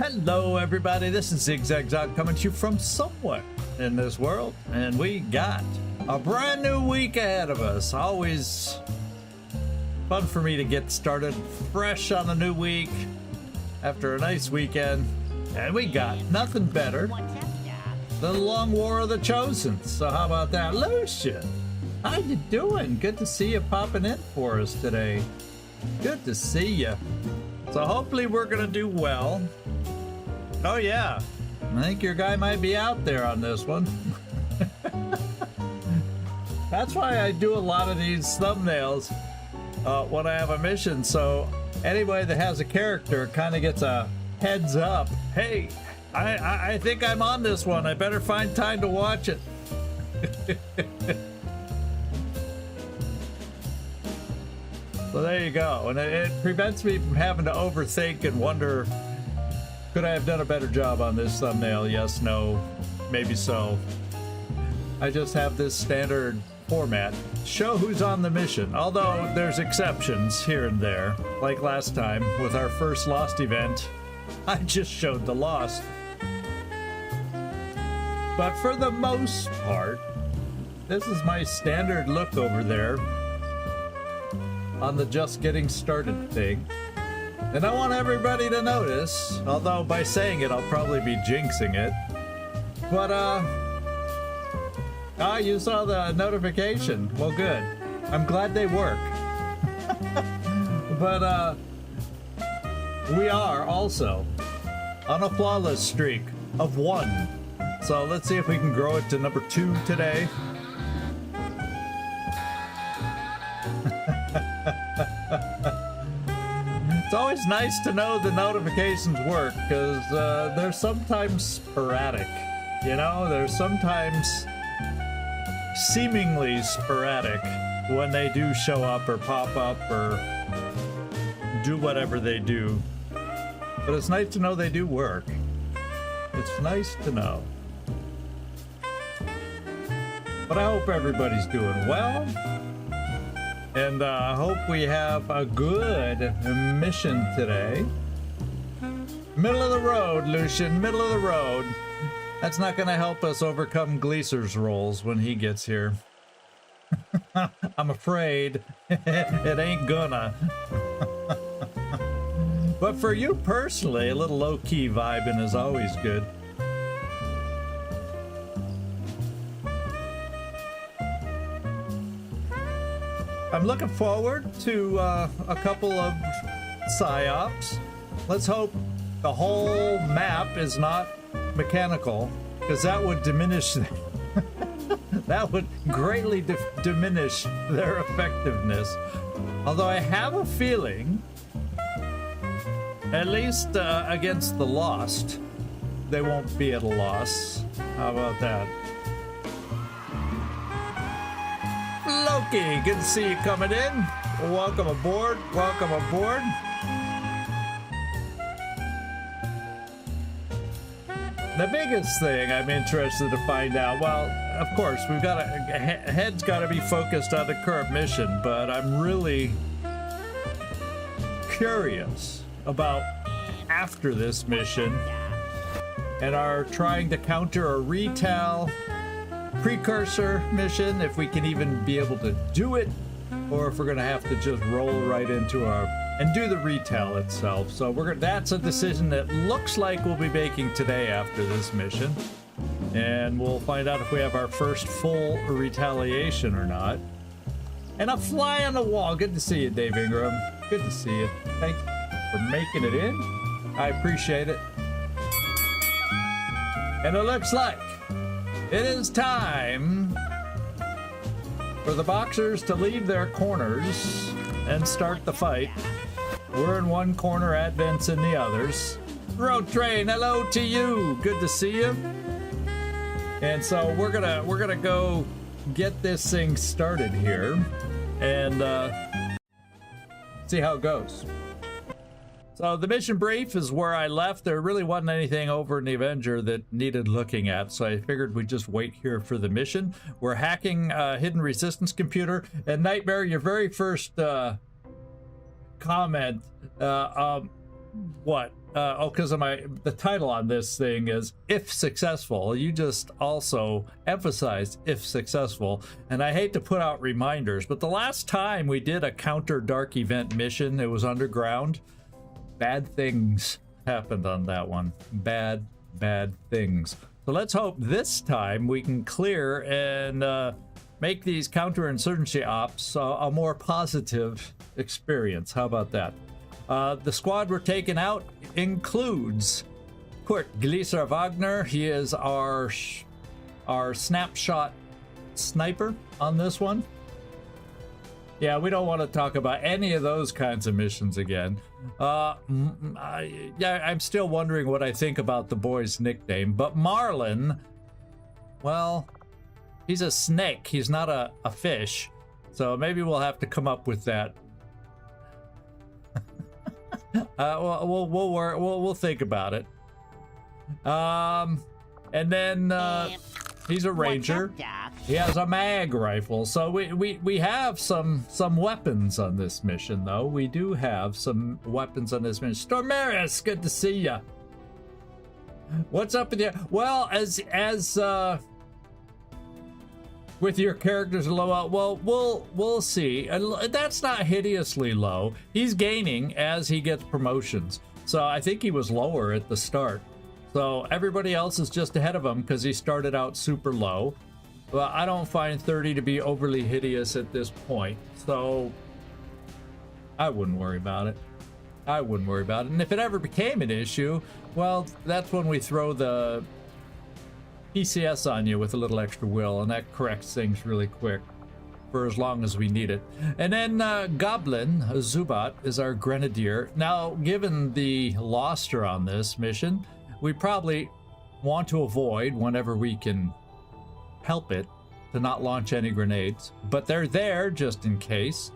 Hello everybody, this is ZigZagZog coming to you from somewhere in this world, and we got a brand new week ahead of us. Always fun for me to get started fresh on a new week after a nice weekend, and we got nothing better than the long war of the chosen. So how about that? Lucian, how you doing? Good to see you popping in for us today. Good to see you. So hopefully we're gonna do well. Oh yeah, I think your guy might be out there on this one. That's why I do a lot of these thumbnails when I have a mission, so anybody that has a character kind of gets a heads up. Hey, I think I'm on this one. I better find time to watch it. So there you go, and it prevents me from having to overthink and wonder, could I have done a better job on this thumbnail? Yes, no, maybe so. I just have this standard format. Show who's on the mission, although there's exceptions here and there. Like last time with our first Lost event, I just showed the Lost. But for the most part, this is my standard look over there on the just getting started thing. And I want everybody to notice, although by saying it I'll probably be jinxing it, but you saw the notification. Well, good, I'm glad they work. But we are also on a flawless streak of 1, so let's see if we can grow it to number 2 today. It's always nice to know the notifications work, because they're sometimes sporadic, you know? They're sometimes seemingly sporadic when they do show up or pop up or do whatever they do. But it's nice to know they do work. It's nice to know. But I hope everybody's doing well. And I hope we have a good mission today. Middle of the road, Lucian, middle of the road. That's not going to help us overcome Gleacer's rolls when he gets here. I'm afraid it ain't gonna. But for you personally, a little low-key vibing is always good. I'm looking forward to a couple of Psi Ops. Let's hope the whole map is not mechanical, because that would diminish that would greatly diminish their effectiveness. Although I have a feeling, at least against the Lost, they won't be at a loss. How about that? Loki, good to see you coming in. Welcome aboard, welcome aboard. The biggest thing I'm interested to find out, well, of course, we've got head's got to be focused on the current mission, but I'm really curious about after this mission and are trying to counter a retail precursor mission, if we can even be able to do it, or if we're gonna have to just roll right into our and do the retail itself. So that's a decision that looks like we'll be making today after this mission, and we'll find out if we have our first full retaliation or not. And a fly on the wall. Good to see you, Dave Ingram. Good to see you. Thank you for making it in. I appreciate it. And it looks like it is time for the boxers to leave their corners and start the fight. We're in one corner, Advent's in the others. Road Train, hello to you. Good to see you. And so we're gonna go get this thing started here and see how it goes. So the mission brief is where I left. There really wasn't anything over in the Avenger that needed looking at, so I figured we'd just wait here for the mission. We're hacking a hidden resistance computer. And Nightmare, your very first comment, what? because of the title on this thing is if successful. You just also emphasized if successful, and I hate to put out reminders, but the last time we did a counter dark event mission, it was underground. Bad things happened on that one. Bad things. So let's hope this time we can clear and make these counterinsurgency ops a more positive experience. How about that? The squad we're taking out includes Kurt Gleacer Wagner. He is our snapshot sniper on this one. Yeah, we don't want to talk about any of those kinds of missions again. I'm still wondering what I think about the boy's nickname, but Marlin, well, he's a snake. He's not a fish. So maybe we'll have to come up with that. We'll think about it. And then he's a ranger. He has a mag rifle. So we have some weapons on this mission, though. We do have some weapons on this mission. Stormaris, good to see ya. What's up with you? Well, as with your characters low, well, we'll see. That's not hideously low. He's gaining as he gets promotions. So I think he was lower at the start. So everybody else is just ahead of him because he started out super low. But I don't find 30 to be overly hideous at this point. So I wouldn't worry about it. I wouldn't worry about it. And if it ever became an issue, well, that's when we throw the PCS on you with a little extra will, and that corrects things really quick for as long as we need it. And then Goblin, Zubat, is our grenadier. Now, given the loster on this mission, we probably want to avoid, whenever we can help it, to not launch any grenades, but they're there just in case.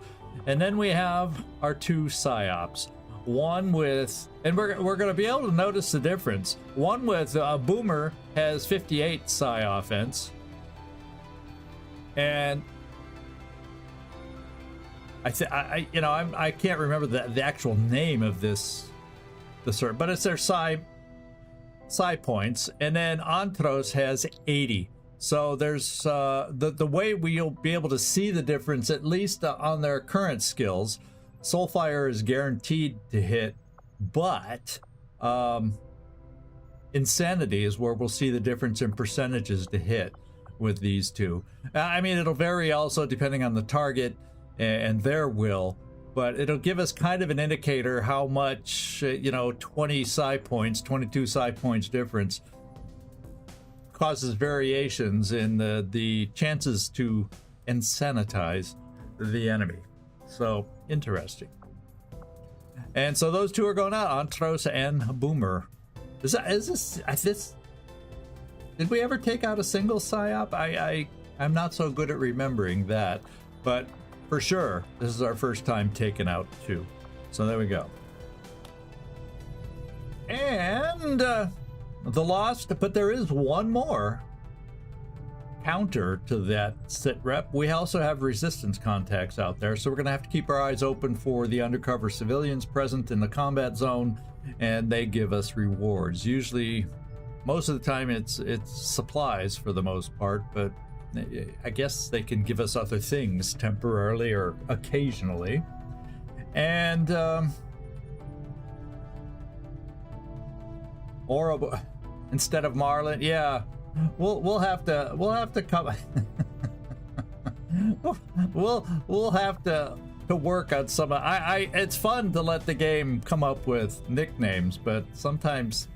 And then we have our two Psi Ops. One with, and we're going to be able to notice the difference. One with Boomer has 58 Psi offense, and I can't remember the actual name of this, but it's their Psi points. And then Ontrose has 80. So there's the way we'll be able to see the difference, at least on their current skills. Soulfire is guaranteed to hit, but Insanity is where we'll see the difference in percentages to hit with these two. I mean, it'll vary also depending on the target and their will, but it'll give us kind of an indicator how much, 20 Psi points, 22 Psi points difference causes variations in the chances to insanitize the enemy. So interesting. And so those two are going out, Ontrose and Boomer. Is this? Did we ever take out a single Psi Op? I'm not so good at remembering that, but for sure this is our first time taking out two. So there we go. And the lost, but there is one more counter to that sit rep. We also have resistance contacts out there, so we're gonna have to keep our eyes open for the undercover civilians present in the combat zone, and they give us rewards. Usually, most of the time it's supplies for the most part, but I guess they can give us other things temporarily or occasionally. And or instead of Marlin, yeah. We'll have to come. we'll have to work on some. It's fun to let the game come up with nicknames, but sometimes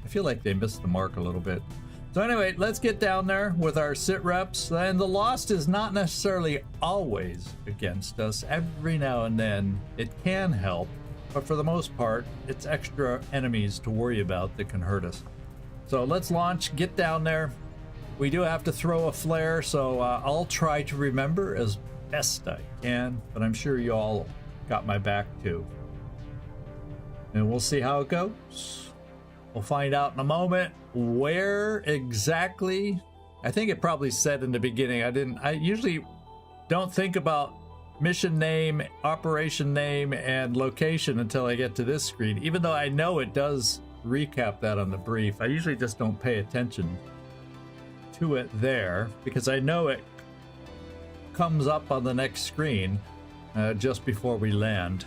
I feel like they miss the mark a little bit. So anyway, let's get down there with our sit reps. And the lost is not necessarily always against us. Every now and then it can help, but for the most part, it's extra enemies to worry about that can hurt us. So let's launch, get down there. We do have to throw a flare, so I'll try to remember as best I can, but I'm sure you all got my back too. And we'll see how it goes. We'll find out in a moment where exactly. I think it probably said in the beginning. I usually don't think about mission name, operation name, and location until I get to this screen, even though I know it does recap that on the brief. I usually just don't pay attention to it there because I know it comes up on the next screen just before we land.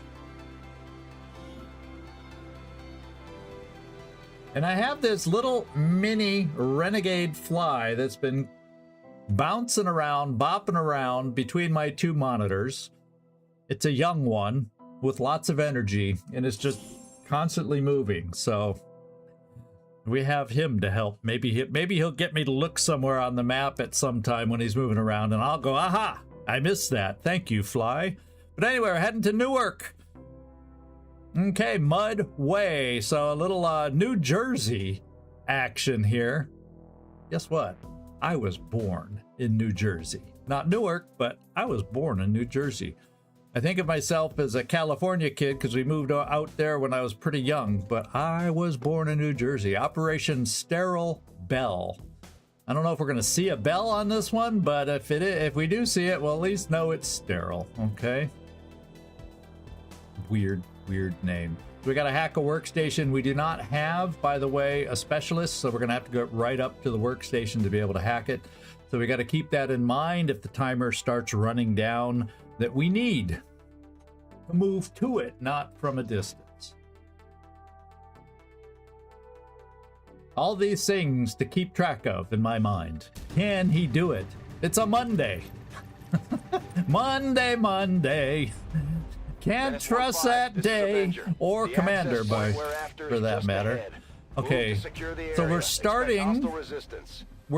And I have this little mini renegade fly that's been bouncing around, bopping around between my two monitors. It's a young one with lots of energy, and it's just constantly moving. So we have him to help. Maybe he'll get me to look somewhere on the map at some time when he's moving around, and I'll go, aha, I missed that. Thank you, fly. But anyway, we're heading to Newark. Okay, Mud Way. So a little New Jersey action here. Guess what? I was born in New Jersey. Not Newark, but I was born in New Jersey. I think of myself as a California kid because we moved out there when I was pretty young, but I was born in New Jersey. Operation Sterile Bell. I don't know if we're going to see a bell on this one, but if we do see it, we'll at least know it's sterile, okay? Weird name. We got to hack a workstation. We do not have, by the way, a specialist, so we're going to have to go right up to the workstation to be able to hack it. So we got to keep that in mind if the timer starts running down, that we need to move to it, not from a distance. All these things to keep track of in my mind. Can he do it? It's a Monday. Monday. Can't trust that day or commander, for that matter. Okay, so we're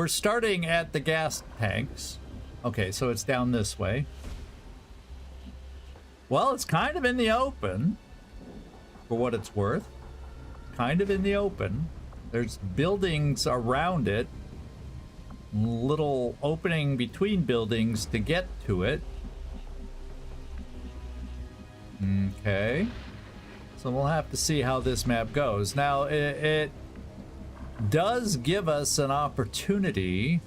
starting at the gas tanks. Okay, so it's down this way. Well, it's kind of in the open, for what it's worth. Kind of in the open. There's buildings around it. Little opening between buildings to get to it. Okay. So we'll have to see how this map goes. Now, it does give us an opportunity.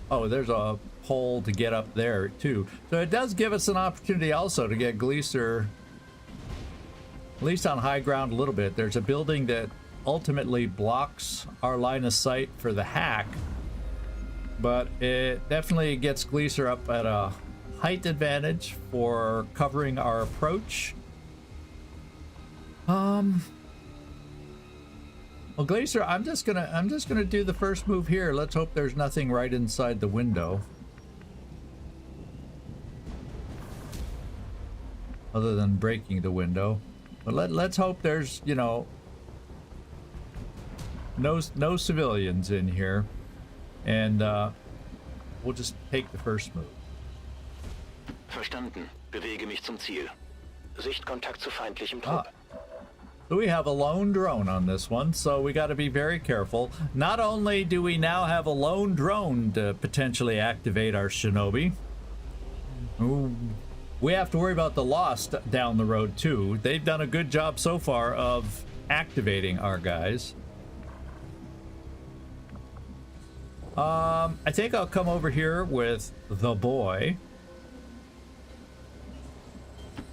Oh, there's a pole to get up there, too. So it does give us an opportunity also to get Gleacer, at least on high ground a little bit. There's a building that ultimately blocks our line of sight for the hack, but it definitely gets Gleacer up at a height advantage for covering our approach. Well, Gleacer, I'm just gonna do the first move here. Let's hope there's nothing right inside the window, other than breaking the window. But let's hope there's, you know, no civilians in here, and we'll just take the first move. Verstanden. Bewege mich zum Ziel. Sichtkontakt zu feindlichem Trupp. So we have a lone drone on this one, so we got to be very careful. Not only do we now have a lone drone to potentially activate our shinobi, we have to worry about the Lost down the road too. They've done a good job so far of activating our guys. I think I'll come over here with the boy.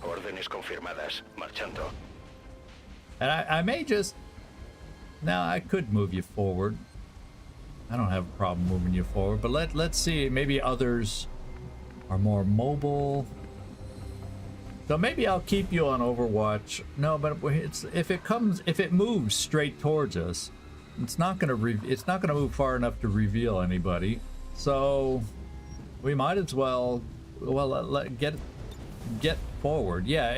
Órdenes confirmadas. Marchando. And I may just... Now, I could move you forward. I don't have a problem moving you forward, but let's see. Maybe others are more mobile. So maybe I'll keep you on Overwatch. No, but if it moves straight towards us, it's not gonna move far enough to reveal anybody. So we might as well get forward. Yeah,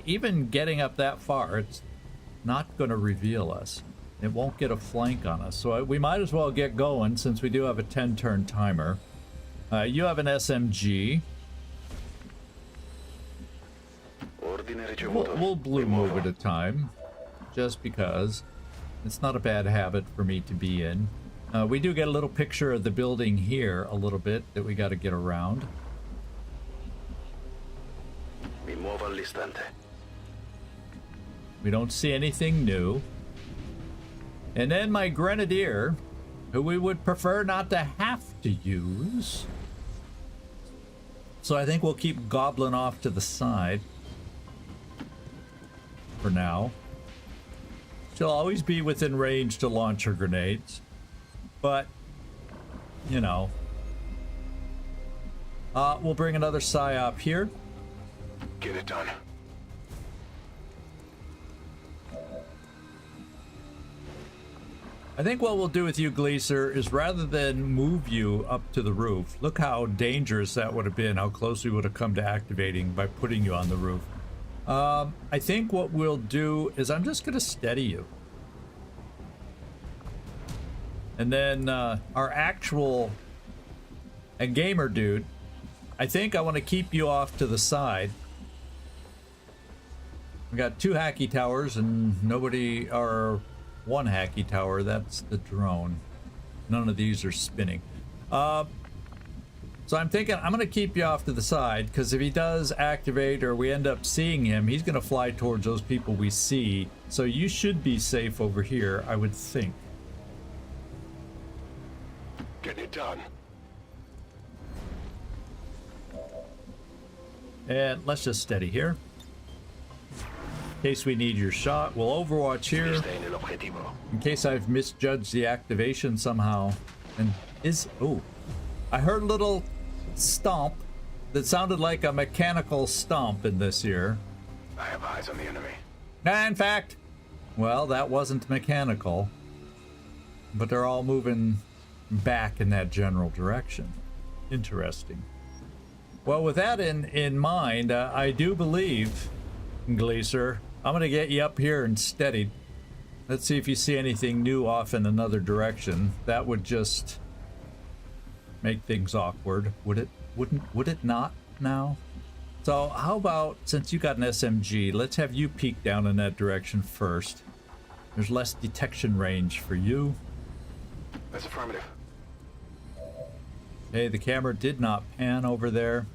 even getting up that far, it's not gonna reveal us. It won't get a flank on us. So we might as well get going since we do have a 10-turn timer. You have an SMG. We'll blue move at a time, just because it's not a bad habit for me to be in. We do get a little picture of the building here a little bit that we got to get around. We don't see anything new. And then my Grenadier, who we would prefer not to have to use. So I think we'll keep Goblin off to the side for now. She'll always be within range to launch her grenades, but you know, we'll bring another Psi Op here. Get it done. I think what we'll do with you, Gleacer, is rather than move you up to the roof, look how dangerous that would have been, how close we would have come to activating by putting you on the roof. I think what we'll do is I'm just going to steady you. And then our actual gamer dude, I think I want to keep you off to the side. We got 2 hacky towers and nobody, or 1 hacky tower, that's the drone. None of these are spinning. So I'm thinking I'm going to keep you off to the side, because if he does activate or we end up seeing him, he's going to fly towards those people we see. So you should be safe over here, I would think. Getting it done. And let's just steady here. In case we need your shot, we'll overwatch here. In case I've misjudged the activation somehow. And oh, I heard a little stomp that sounded like a mechanical stomp in this here. I have eyes on the enemy. In fact, well, that wasn't mechanical, but they're all moving back in that general direction. Interesting. Well, with that in mind, I do believe, Gleacer, I'm going to get you up here and steadied. Let's see if you see anything new off in another direction. That would just make things awkward. Would it not now? So how about, since you got an SMG, let's have you peek down in that direction first. There's less detection range for you. That's affirmative. Hey, the camera did not pan over there.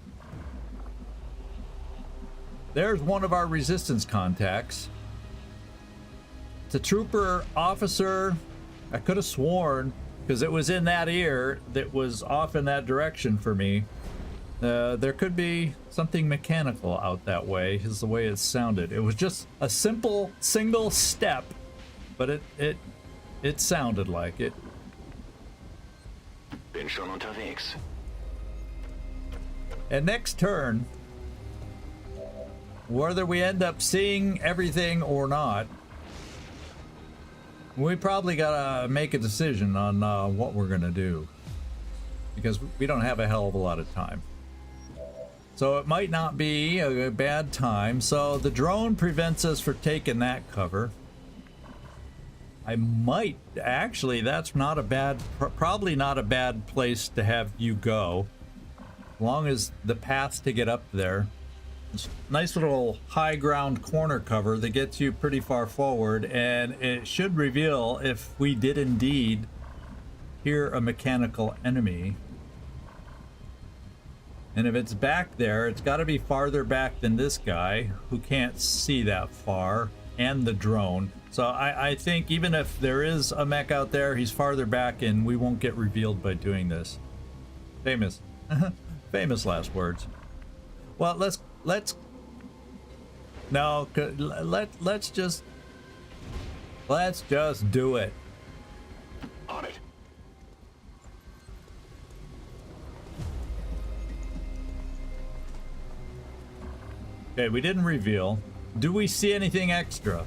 There's one of our resistance contacts. It's a trooper officer. I could have sworn, because it was in that ear that was off in that direction for me. There could be something mechanical out that way, is the way it sounded. It was just a simple single step, but it sounded like it. Bin schon unterwegs. And next turn, whether we end up seeing everything or not, we probably gotta make a decision on what we're gonna do, because we don't have a hell of a lot of time. So it might not be a bad time. So the drone prevents us from taking that cover. I might actually, that's not a bad, probably not a bad place to have you go, as long as the path to get up there. It's a nice little high ground corner cover that gets you pretty far forward, and it should reveal if we did indeed hear a mechanical enemy. And if it's back there, it's got to be farther back than this guy who can't see that far, and the drone. So I think even if there is a mech out there, he's farther back and we won't get revealed by doing this. Famous. Famous last words. Well, let's just do it. On it. Okay, we didn't reveal. Do we see anything extra?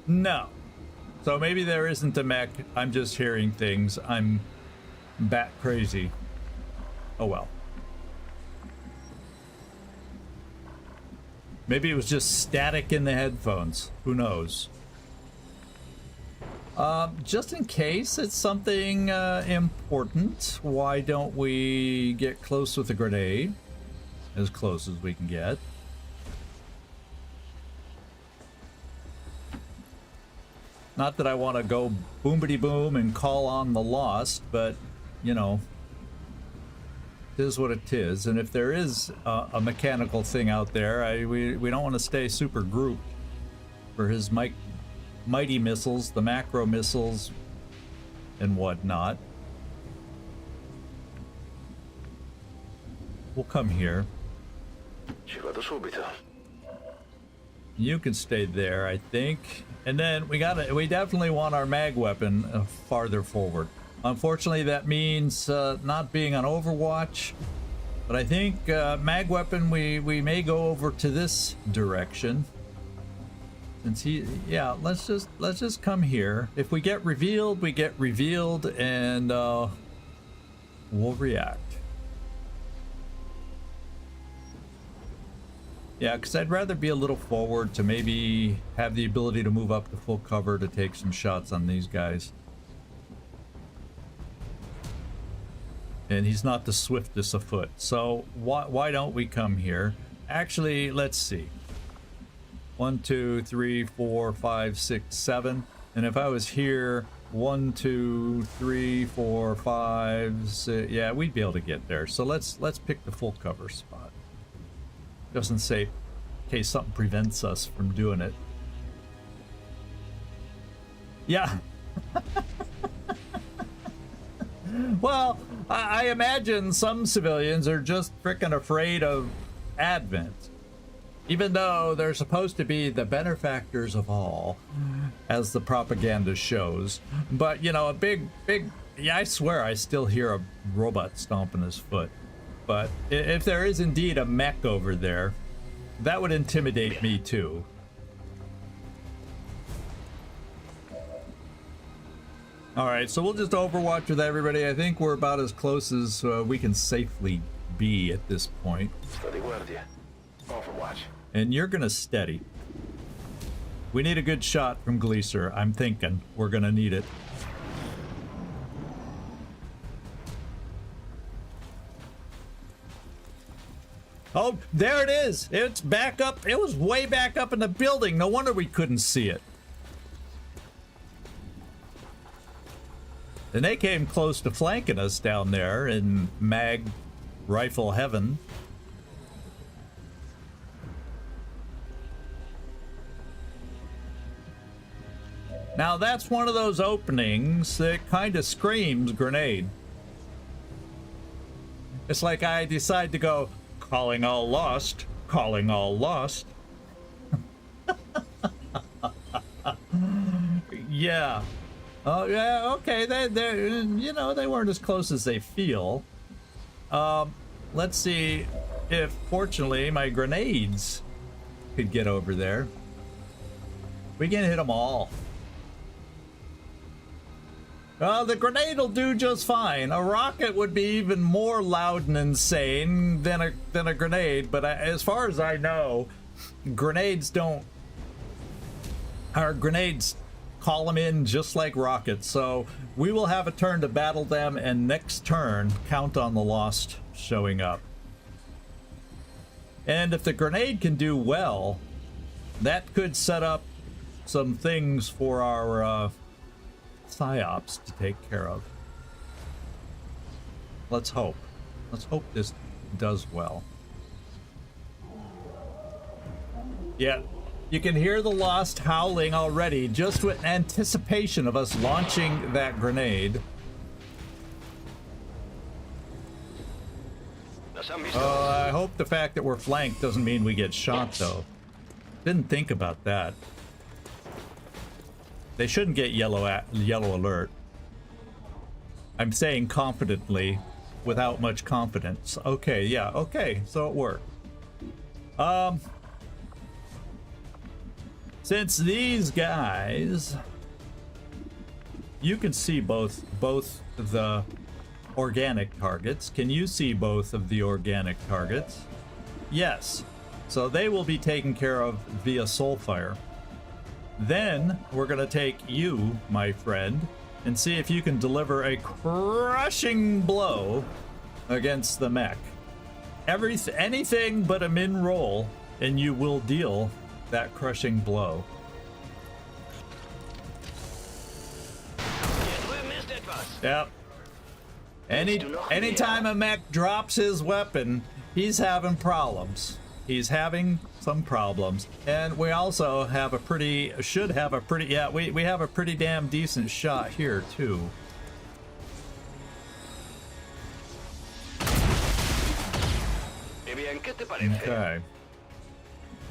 No. So maybe there isn't a mech. I'm just hearing things. I'm bat crazy. Oh well. Maybe it was just static in the headphones. Who knows? Just in case it's something important, why don't we get close with a grenade? As close as we can get. Not that I want to go boomity boom and call on the lost, but, you know, it is what it is. And if there is a mechanical thing out there, we don't want to stay super grouped for his mighty missiles, the macro missiles, and whatnot. we'll come here. Ci vado subito. You can stay there, I think. And then we definitely want our mag weapon farther forward. Unfortunately, that means not being on Overwatch. But I think mag weapon, we may go over to this direction. Since let's just come here. If we get revealed, we get revealed, and we'll react. Yeah, because I'd rather be a little forward to maybe have the ability to move up to full cover to take some shots on these guys. And he's not the swiftest afoot, so why don't we come here? Actually, let's see. 1, 2, 3, 4, 5, 6, 7. And if I was here, 1, 2, 3, 4, 5, 6, yeah, we'd be able to get there. So let's pick the full cover spot. Doesn't say in case something prevents us from doing it. Yeah. Well, I imagine some civilians are just frickin' afraid of Advent. Even though they're supposed to be the benefactors of all, as the propaganda shows. But, you know, yeah, I swear I still hear a robot stomping his foot. But if there is indeed a mech over there, that would intimidate me too. Alright, so we'll just Overwatch with everybody. I think we're about as close as we can safely be at this point. Steady guardia. Overwatch. And you're gonna steady. We need a good shot from Gleacer. I'm thinking we're gonna need it. Oh, there it is. It's back up. It was way back up in the building. No wonder we couldn't see it. And they came close to flanking us down there in mag rifle heaven. Now that's one of those openings that kind of screams grenade. It's like I decide to go, calling all lost, calling all lost. Yeah. Oh, yeah, okay, they you know, they weren't as close as they feel. Let's see if, fortunately, my grenades could get over there. We can hit them all. The grenade will do just fine. A rocket would be even more loud and insane than a grenade, but as far as I know, grenades call them in just like rockets. So we will have a turn to battle them, and next turn, count on the lost showing up. And if the grenade can do well, that could set up some things for our Psi Ops to take care of. Let's hope. Let's hope this does well. Yeah, you can hear the lost howling already, just with anticipation of us launching that grenade. I hope the fact that we're flanked doesn't mean we get shot, though. Didn't think about that. They shouldn't get yellow alert. I'm saying confidently, without much confidence. Okay, yeah, okay, so it worked. Since these guys, you can see both the organic targets. Can you see both of the organic targets? Yes. So they will be taken care of via Soulfire. Then we're gonna take you, my friend, and see if you can deliver a crushing blow against the mech. Anything but a min roll, and you will deal that crushing blow. Yep. Anytime a mech drops his weapon, he's having problems. He's having some problems. And we also have a pretty, yeah, we have a pretty damn decent shot here too. bien, ¿qué te parece? Okay.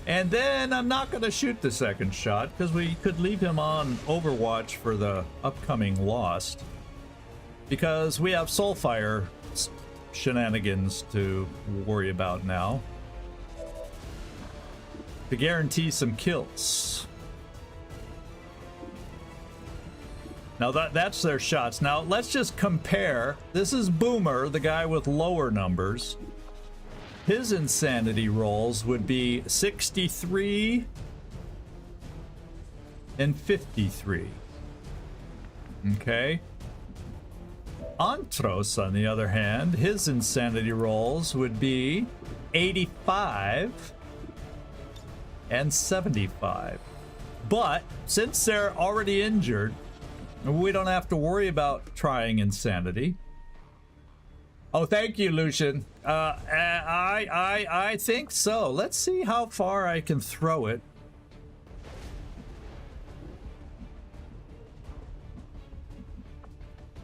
And then I'm not going to shoot the second shot because we could leave him on Overwatch for the upcoming Lost. Because we have Soulfire shenanigans to worry about now. To guarantee some kills. Now that's their shots. Now let's just compare. This is Boomer, the guy with lower numbers. His insanity rolls would be 63 and 53. Okay. Ontrose, on the other hand, his insanity rolls would be 85 and 75. But since they're already injured, we don't have to worry about trying insanity. Oh, thank you, Lucian. I think so. Let's see how far I can throw it.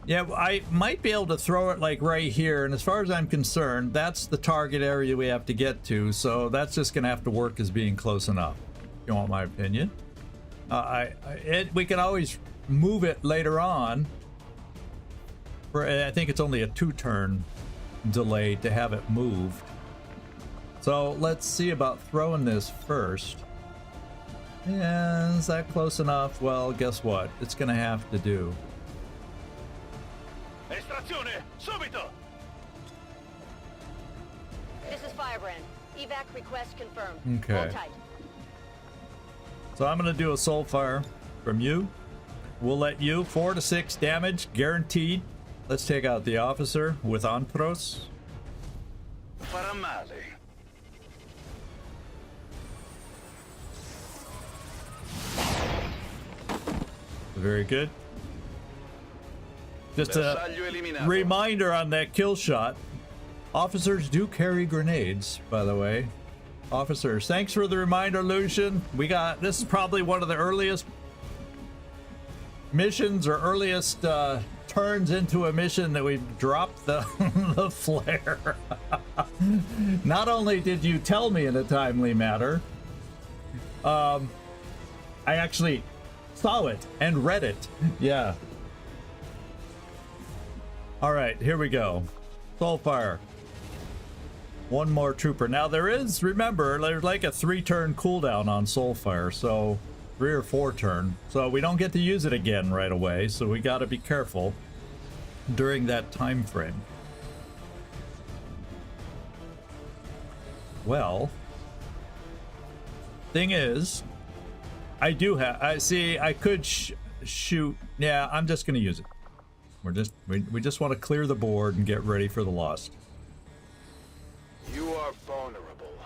Yeah, I might be able to throw it like right here, and as far as I'm concerned, that's the target area we have to get to, so that's just gonna have to work as being close enough. If you want my opinion? We can always move it later on. I think it's only a 2-turn delay to have it moved. So let's see about throwing this first. Yeah, is that close enough? Well, guess what? It's gonna have to do. Estrazione, subito! This is Firebrand. Evac request confirmed. Okay. Hold tight. So I'm gonna do a soul fire from you. We'll let you 4 to 6 damage guaranteed. Let's take out the officer with Ontrose. Farà male. Very good. Just a reminder on that kill shot. Officers do carry grenades, by the way. Officers, thanks for the reminder, Lucian. This is probably one of the earliest missions or earliest turns into a mission that we've dropped the, the flare. Not only did you tell me in a timely manner, I actually saw it and read it. Yeah. All right, here we go. Soulfire. One more trooper. Now there is, remember, there's like a 3-turn cooldown on Soulfire, so 3 or 4 turn. So we don't get to use it again right away, so we got to be careful during that time frame. Well, thing is, I do have. I could shoot. Yeah, I'm just gonna use it. We just want to clear the board and get ready for the Lost. You are vulnerable.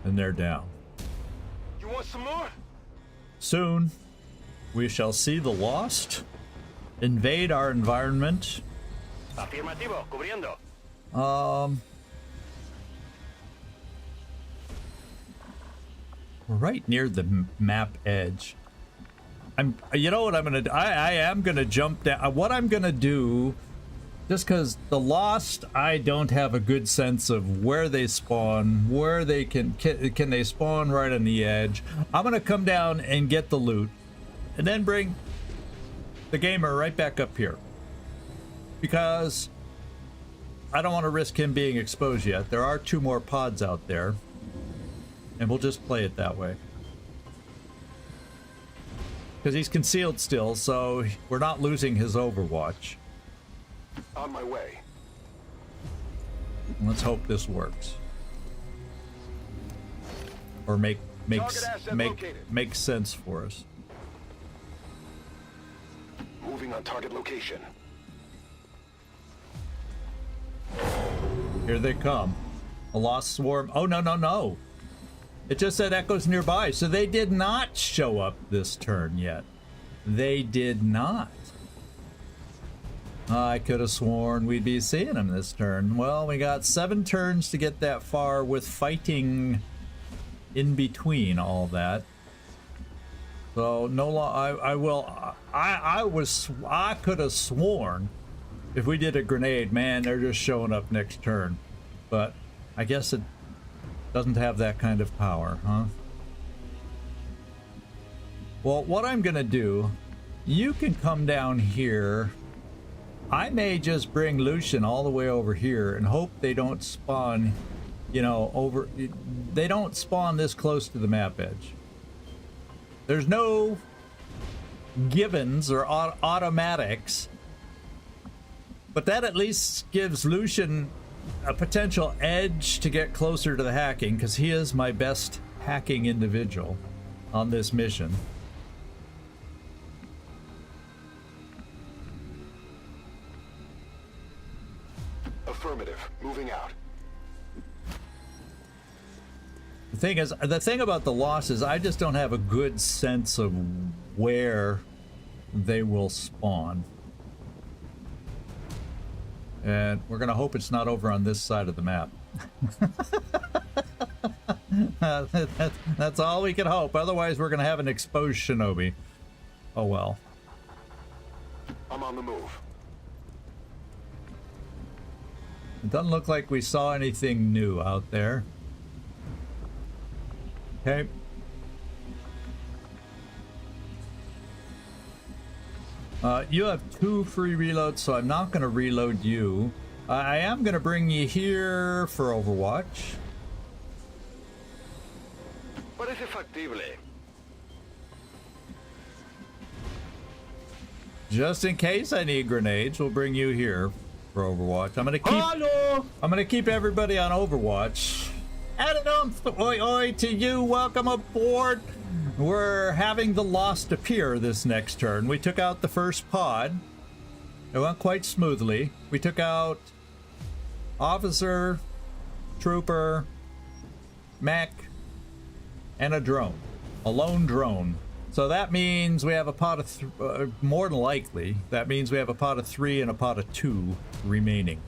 And they're down. You want some more? Soon, we shall see the Lost invade our environment. Afirmativo, cubriendo. Right near the map edge. You know what I'm gonna do? I am gonna jump down. What I'm gonna do, just because the Lost, I don't have a good sense of where they spawn, where they can they spawn right on the edge. I'm gonna come down and get the loot, and then bring the gamer right back up here, because I don't want to risk him being exposed yet. There are 2 more pods out there. And we'll just play it that way. Because he's concealed still, so we're not losing his Overwatch. On my way. Let's hope this works. Or makes sense for us. Moving on target location. Here they come. A Lost Swarm. Oh, no. It just said echoes nearby, so they did not show up this turn yet. They did not. I could have sworn we'd be seeing them this turn. Well, we got 7 turns to get that far with fighting in between all that. So no, I could have sworn if we did a grenade, man, they're just showing up next turn. But I guess it doesn't have that kind of power, huh? Well, what I'm gonna do, you can come down here. I may just bring Lucian all the way over here and hope they don't spawn, you know, they don't spawn this close to the map edge. There's no givens or automatics, but that at least gives Lucian a potential edge to get closer to the hacking, because he is my best hacking individual on this mission. Affirmative. Moving out. The thing about the losses, I just don't have a good sense of where they will spawn. And we're gonna hope it's not over on this side of the map. That's all we can hope. Otherwise, we're gonna have an exposed shinobi. Oh well. I'm on the move. It doesn't look like we saw anything new out there. Okay. You have 2 free reloads, so I'm not going to reload you. I am going to bring you here for Overwatch. Parece factible. Just in case I need grenades, we'll bring you here for Overwatch. I'm gonna keep everybody on Overwatch. Adam, oi oi to you. Welcome aboard. We're having the Lost appear this next turn. We took out the first pod. It went quite smoothly. We took out officer, trooper, mech, and a drone. A lone drone. So that means we have a pot of, more than likely, that means we have a pot of 3 and a pot of 2 remaining.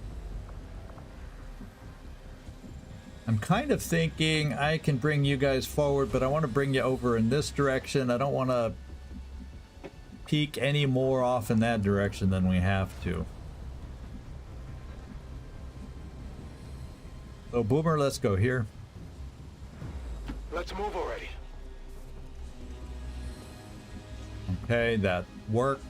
I'm kind of thinking I can bring you guys forward, but I want to bring you over in this direction. I don't want to peek any more off in that direction than we have to. So Boomer, let's go here. Let's move already. Okay, that worked.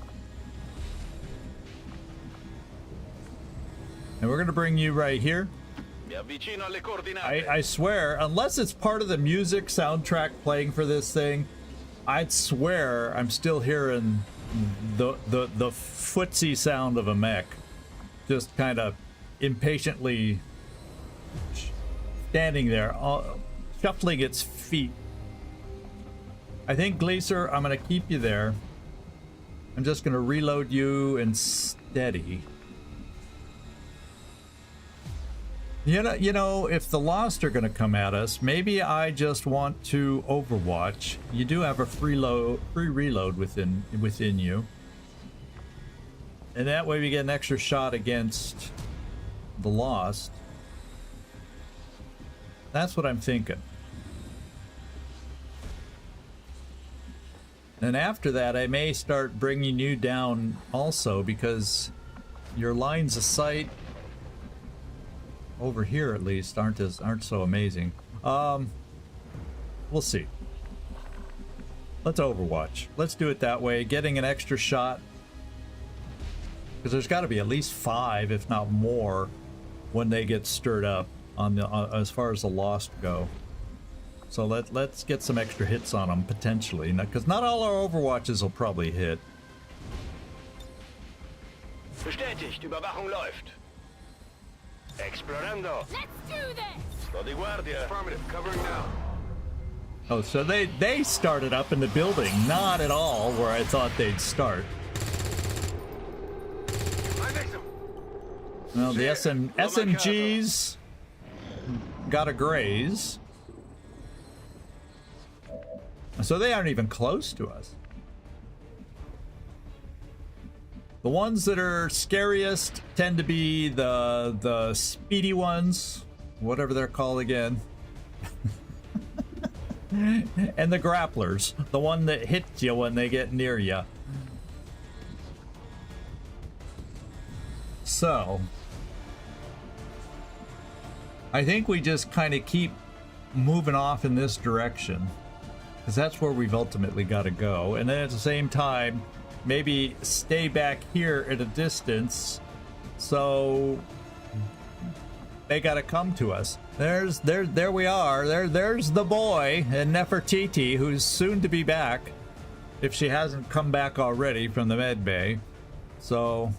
And we're going to bring you right here. I swear, unless it's part of the music soundtrack playing for this thing, I'd swear I'm still hearing the footsie sound of a mech. Just kind of impatiently standing there, shuffling its feet. I think, Gleacer, I'm going to keep you there. I'm just going to reload you and steady. You know, if the Lost are going to come at us, maybe I just want to Overwatch. You do have a free reload within you. And that way we get an extra shot against the Lost. That's what I'm thinking. And after that, I may start bringing you down also, because your lines of sight over here at least aren't so amazing. We'll see. Let's Overwatch. Let's do it that way, getting an extra shot, because there's got to be at least 5, if not more, when they get stirred up on the as far as the Lost go. So let's get some extra hits on them potentially, because not all our Overwatches will probably hit. Bestätigt, Überwachung läuft. Explorando. Let's do this! Sto di guardia. Affirmative. Covering now. Oh, so they started up in the building, not at all where I thought they'd start. I mix them. Well, the SMGs got a graze. So they aren't even close to us. The ones that are scariest tend to be the speedy ones, whatever they're called again. And the grapplers, the one that hits you when they get near you. So I think we just kind of keep moving off in this direction, because that's where we've ultimately got to go. And then at the same time, maybe stay back here at a distance, so they got to come to us. There we are. There's the boy and Nefertiti, who's soon to be back, if she hasn't come back already from the med bay. So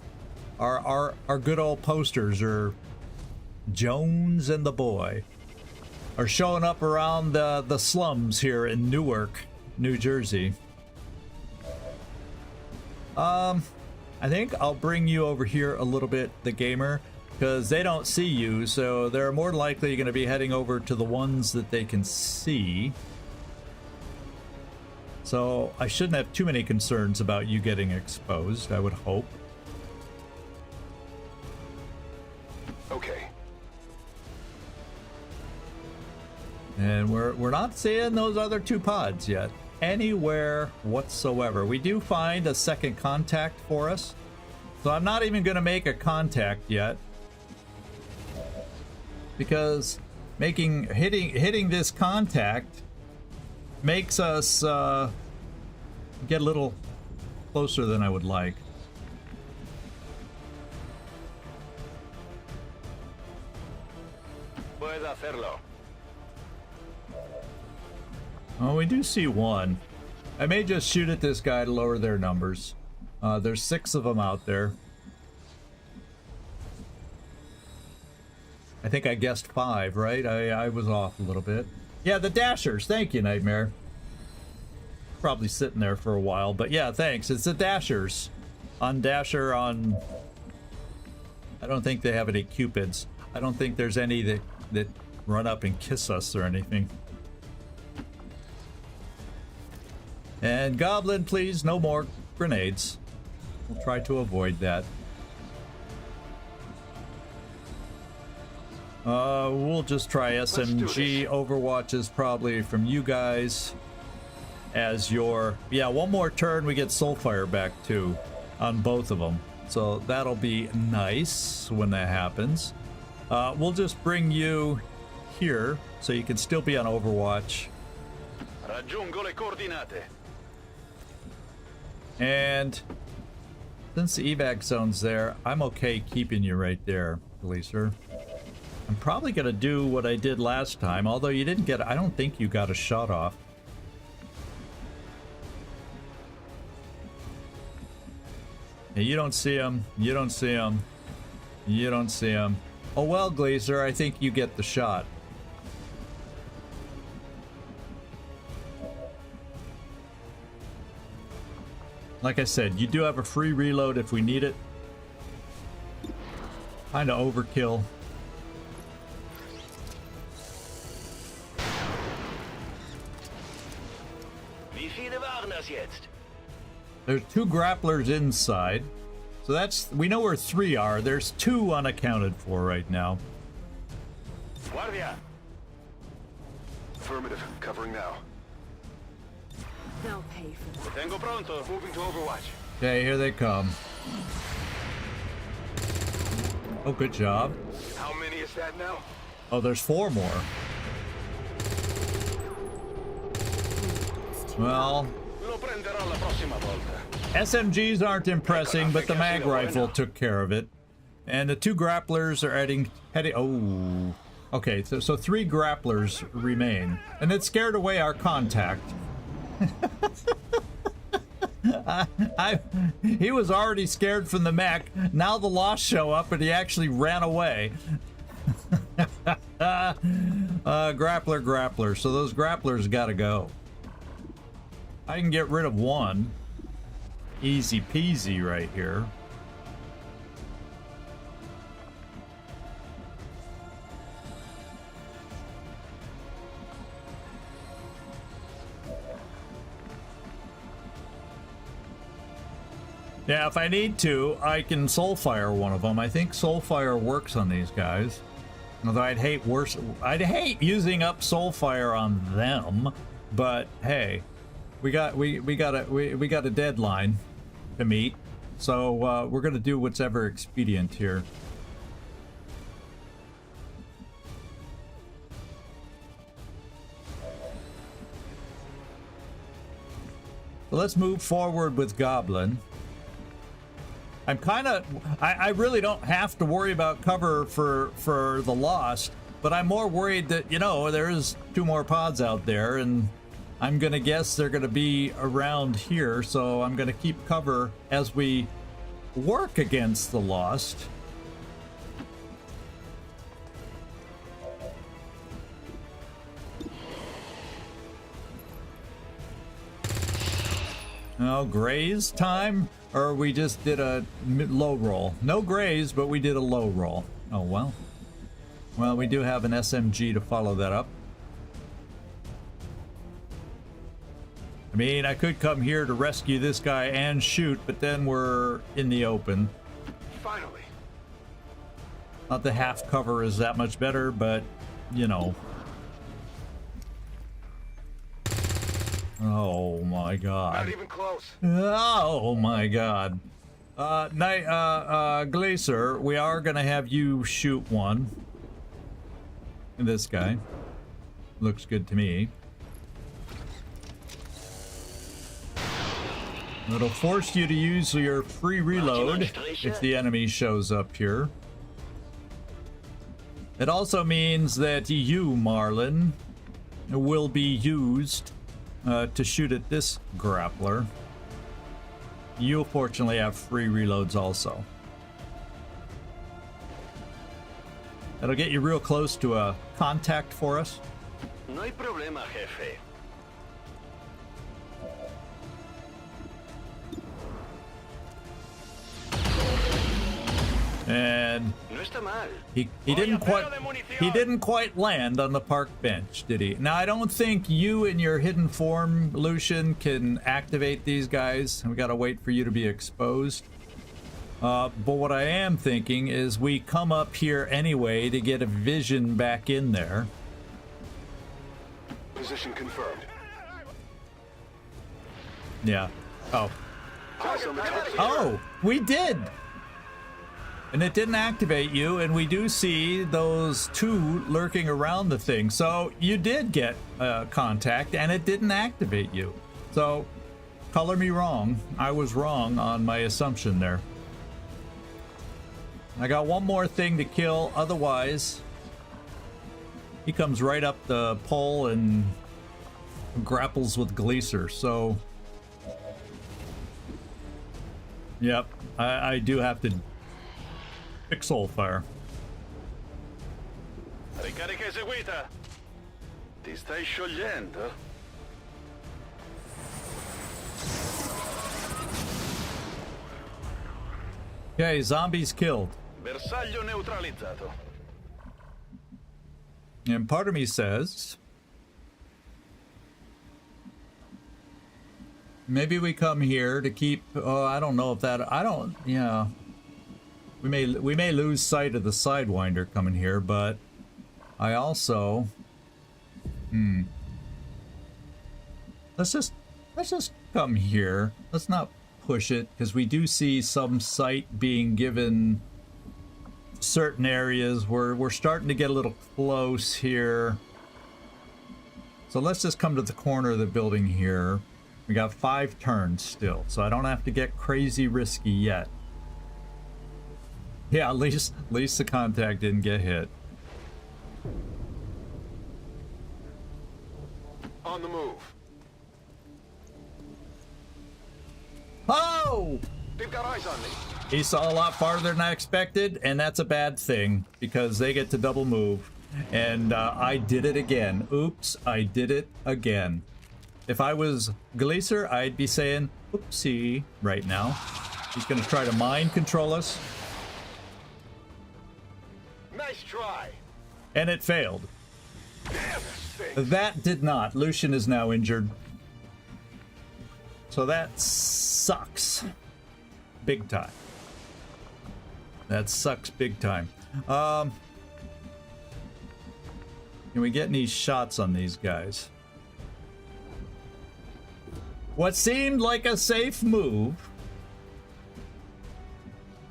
our good old posters are Jones and the boy are showing up around the slums here in Newark, New Jersey. I think I'll bring you over here a little bit, the gamer, because they don't see you, so they're more likely going to be heading over to the ones that they can see. So I shouldn't have too many concerns about you getting exposed, I would hope. Okay. And we're not seeing those other two pods yet anywhere whatsoever. We do find a second contact for us, so I'm not even going to make a contact yet, because hitting this contact makes us get a little closer than I would like. Puedes hacerlo. Oh, we do see one. I may just shoot at this guy to lower their numbers. There's 6 of them out there. I think I guessed 5, right? I was off a little bit. Yeah, the Dashers. Thank you, Nightmare. Probably sitting there for a while, but yeah, thanks. It's the Dashers. On Dasher, on... I don't think they have any Cupids. I don't think there's any that run up and kiss us or anything. And Goblin, please, no more grenades. We'll try to avoid that. We'll just try SMG. Overwatch is probably from you guys as your... Yeah, one more turn, we get Soulfire back too on both of them. So that'll be nice when that happens. We'll just bring you here so you can still be on Overwatch. Raggiungo le coordinate. And since the evac zone's there, I'm okay keeping you right there, Gleacer. I'm probably gonna do what I did last time, although you didn't get... I don't think you got a shot off. Yeah, you don't see him. You don't see him. You don't see him. Oh well, Gleacer, I think you get the shot. Like I said, you do have a free reload if we need it. Kinda overkill. Wie viele waren das jetzt? There's 2 grapplers inside. So that's... We know where 3 are. There's 2 unaccounted for right now. Guardia. Affirmative. Covering now. They'll pay for that. Tengo pronto. Moving to Overwatch. Okay, here they come. Oh, good job. How many is that now? Oh, there's 4 more. Well... Lo prenderò la prossima volta. SMGs aren't impressing, but the mag rifle took care of it. And the 2 grapplers are heading... Oh... Okay, so 3 grapplers remain. And it scared away our contact. He was already scared from the mech. Now the Lost show up and he actually ran away. Grappler. So those grapplers gotta go. I can get rid of 1. Easy peasy right here. Yeah, if I need to, I can Soulfire one of them. I think Soulfire works on these guys. Although I'd hate using up Soulfire on them, but hey, we got a deadline to meet. So we're gonna do what's ever expedient here. So let's move forward with Goblin. I'm kind of... I really don't have to worry about cover for the Lost, but I'm more worried that, you know, there's 2 more pods out there, and I'm going to guess they're going to be around here, so I'm going to keep cover as we work against the Lost. Oh, graze time? Or we just did a low roll? No graze, but we did a low roll. Oh, well. Well, we do have an SMG to follow that up. I mean, I could come here to rescue this guy and shoot, but then we're in the open. Finally. Not the half cover is that much better, but, you know. Oh my god. Not even close. Oh my god. Gleacer, we are gonna have you shoot one. This guy. Looks good to me. It'll force you to use your free reload if the enemy shows up here. It also means that you, Marlin, will be used to shoot at this grappler. You fortunately have free reloads also. That'll get you real close to a contact for us. No hay problema, jefe. And No está mal. he didn't quite land on the park bench, did he? Now I don't think you in your hidden form, Lucian, can activate these guys. We gotta wait for you to be exposed. But what I am thinking is we come up here anyway to get a vision back in there. Position confirmed. Yeah. Oh. Eyes on the top. Oh, we did. And it didn't activate you, and we do see those 2 lurking around the thing. So you did get contact, and it didn't activate you. So, color me wrong. I was wrong on my assumption there. I got one more thing to kill, otherwise he comes right up the pole and grapples with Gleacer. So, yep, I do have to pixel fire. Ricarica eseguita. Ti stai sciogliendo? Okay, zombies killed. Bersaglio neutralizzato. And part of me says maybe we come here to keep... Oh, I don't know if that... I don't... Yeah. We may lose sight of the Sidewinder coming here, but I also... Let's just come here. Let's not push it, because we do see some sight being given certain areas where we're starting to get a little close here. So let's just come to the corner of the building here. We got 5 turns still, so I don't have to get crazy risky yet. Yeah, at least the contact didn't get hit. On the move. Oh! They've got eyes on me. He saw a lot farther than I expected, and that's a bad thing, because they get to double move. And I did it again. Oops, I did it again. If I was Gleacer, I'd be saying, oopsie, right now. He's gonna try to mind control us. Nice try. And it failed. Damn this thing. That did not. Lucian is now injured. So that sucks. Big time. That sucks big time. Can we get any shots on these guys? What seemed like a safe move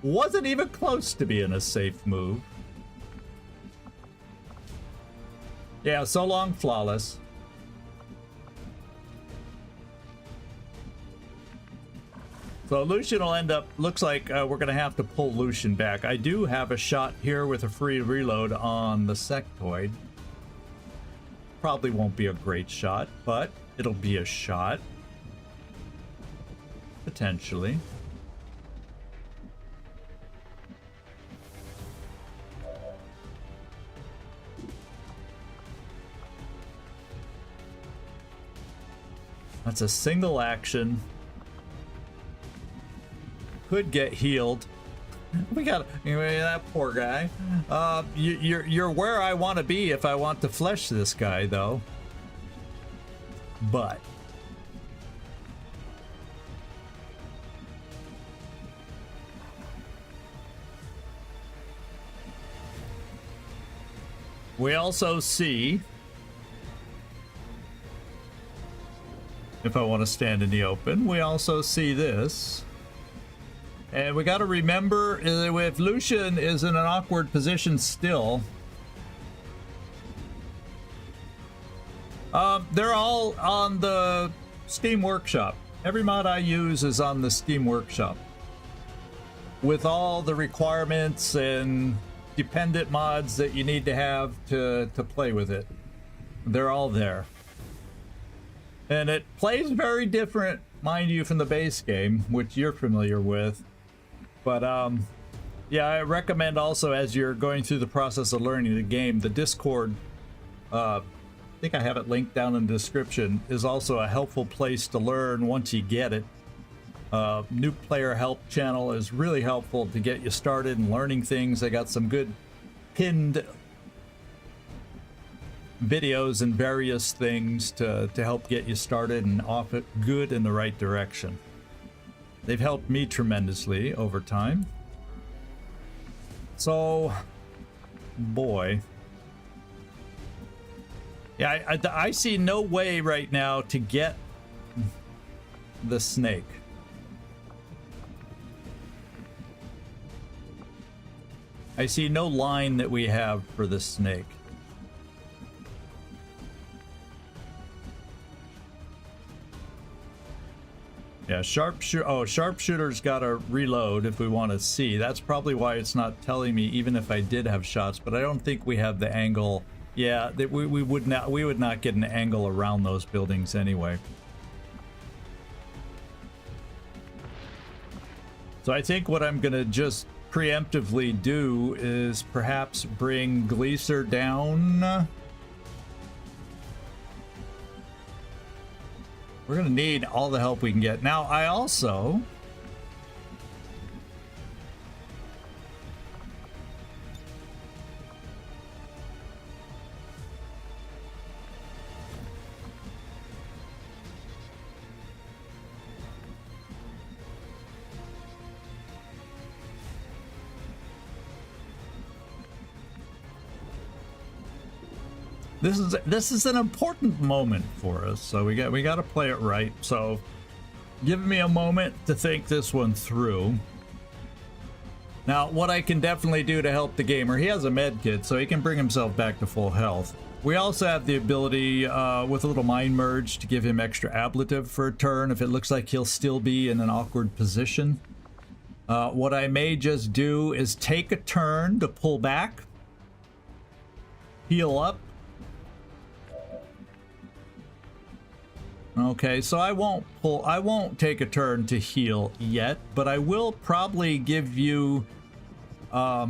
Wasn't even close to being a safe move. Yeah, so long, Flawless. So Lucian will end up, looks like we're going to have to pull Lucian back. I do have a shot here with a free reload on the sectoid. Probably won't be a great shot, but it'll be a shot. Potentially. That's a single action. Could get healed. We got that poor guy. You're where I want to be if I want to flesh this guy, though. But we also see, if I want to stand in the open, we also see this. And we got to remember, if Lucian is in an awkward position still, they're all on the Steam Workshop. Every mod I use is on the Steam Workshop, with all the requirements and dependent mods that you need to have to play with it. They're all there. And it plays very different, mind you, from the base game, which you're familiar with. But, yeah, I recommend also, as you're going through the process of learning the game, the Discord, I think I have it linked down in the description, is also a helpful place to learn once you get it. New player help channel is really helpful to get you started in learning things. They got some good pinned videos and various things to help get you started and off it good in the right direction. They've helped me tremendously over time. So, boy. Yeah, I see no way right now to get the snake. I see no line that we have for the snake. Yeah, sharpshooter's got to reload if we want to see. That's probably why it's not telling me, even if I did have shots. But I don't think we have the angle. Yeah, that we would not get an angle around those buildings anyway. So I think what I'm gonna just preemptively do is perhaps bring Gleacer down. We're gonna need all the help we can get. Now, I also... This is an important moment for us, so we got to play it right. So give me a moment to think this one through. Now, what I can definitely do to help the gamer, he has a med kit, so he can bring himself back to full health. We also have the ability with a little mind merge to give him extra ablative for a turn if it looks like he'll still be in an awkward position. What I may just do is take a turn to pull back, heal up. Okay, so I won't take a turn to heal yet, but I will probably give you, yeah,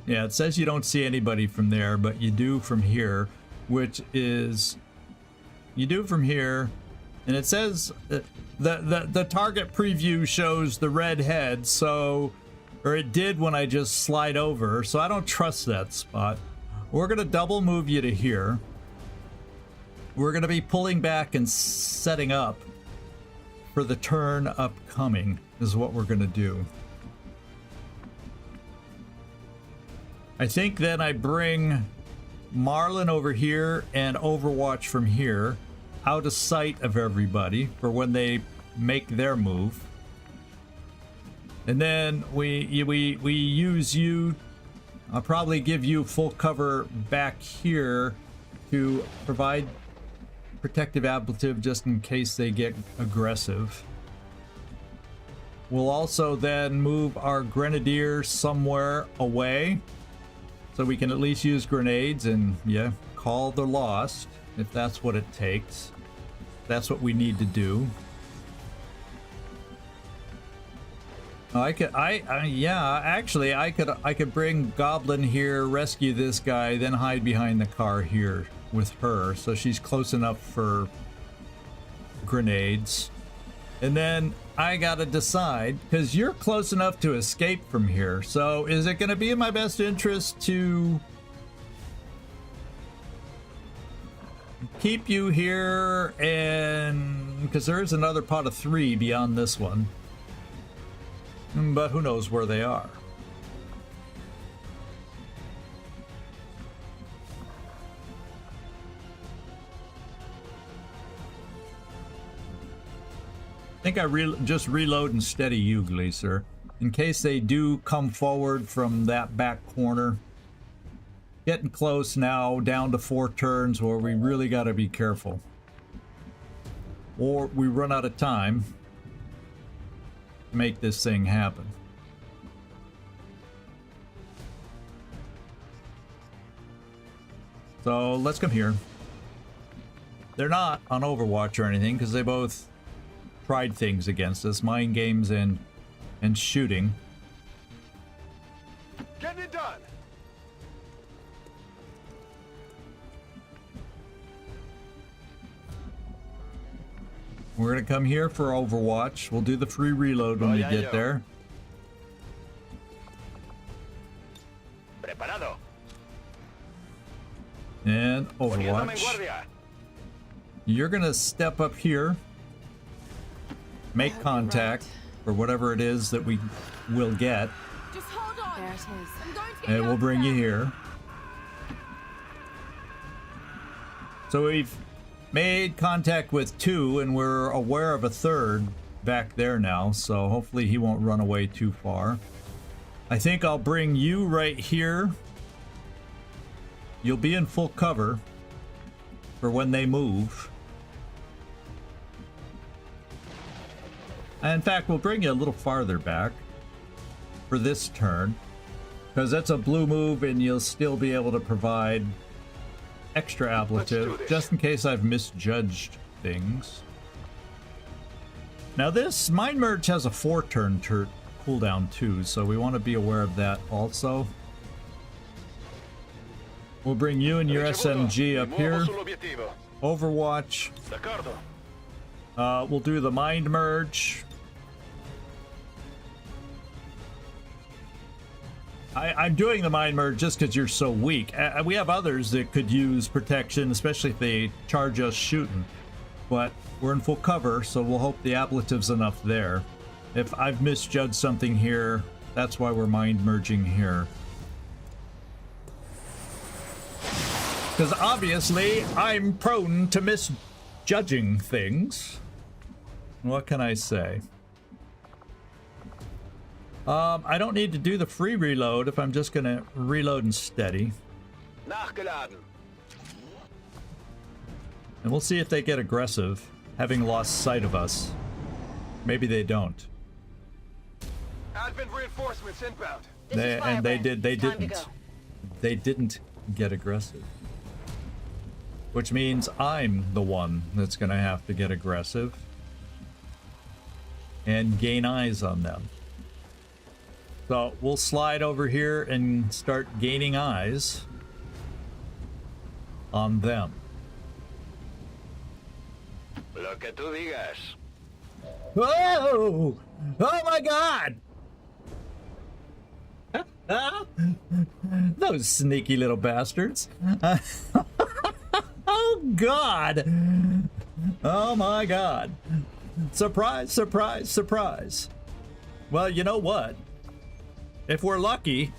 it says you don't see anybody from there, but you do from here, which is, you do from here, and it says, the target preview shows the red head, so, or it did when I just slide over, so I don't trust that spot. We're gonna double move you to here. We're going to be pulling back and setting up for the turn upcoming is what we're going to do. I think then I bring Marlin over here and Overwatch from here out of sight of everybody for when they make their move. And then we use you. I'll probably give you full cover back here to provide protective ablative just in case they get aggressive. We'll also then move our grenadier somewhere away so we can at least use grenades and, yeah, call the lost if that's what it takes. That's what we need to do. I could bring Goblin here, rescue this guy, then hide behind the car here with her, so she's close enough for grenades. And then I gotta decide, because you're close enough to escape from here, so is it gonna be in my best interest to keep you here, and because there is another pot of 3 beyond this one, but who knows where they are. I think I just reload and steady you, Gleacer, in case they do come forward from that back corner. Getting close now, down to 4 turns where we really got to be careful, or we run out of time to make this thing happen. So let's come here. They're not on Overwatch or anything because they both tried things against us, mind games and shooting. Getting it done. We're gonna come here for Overwatch. We'll do the free reload when we get there. Preparado. And Poniéndome en Overwatch. guardia. You're gonna step up here, make contact for whatever it is that we will get, Just hold on. There it is. I'm going to get and we'll bring you here. So we've made contact with 2, and we're aware of a 3rd back there now, so hopefully he won't run away too far. I think I'll bring you right here. You'll be in full cover for when they move. And in fact, we'll bring you a little farther back for this turn, because that's a blue move and you'll still be able to provide extra ablative just in case I've misjudged things. Now this Mind Merge has a 4-turn cooldown too, so we want to be aware of that also. We'll bring you and your SMG up here. Overwatch. We'll do the Mind Merge. I'm doing the Mind Merge just because you're so weak. We have others that could use protection, especially if they charge us shooting. But we're in full cover, so we'll hope the ablative's enough there. If I've misjudged something here, that's why we're Mind Merging here. Because obviously, I'm prone to misjudging things. What can I say? I don't need to do the free reload if I'm just gonna reload and steady. Nachgeladen. And we'll see if they get aggressive, having lost sight of us. Maybe they don't. Advent reinforcements inbound. This is They Firebrand. Time to didn't. go. They didn't get aggressive. Which means I'm the one that's gonna have to get aggressive and gain eyes on them. So we'll slide over here and start gaining eyes on them. Lo que tú digas. Whoa! Oh my god! Those sneaky little bastards. Oh god! Oh my god. Surprise, surprise, surprise. Well, you know what? If we're lucky,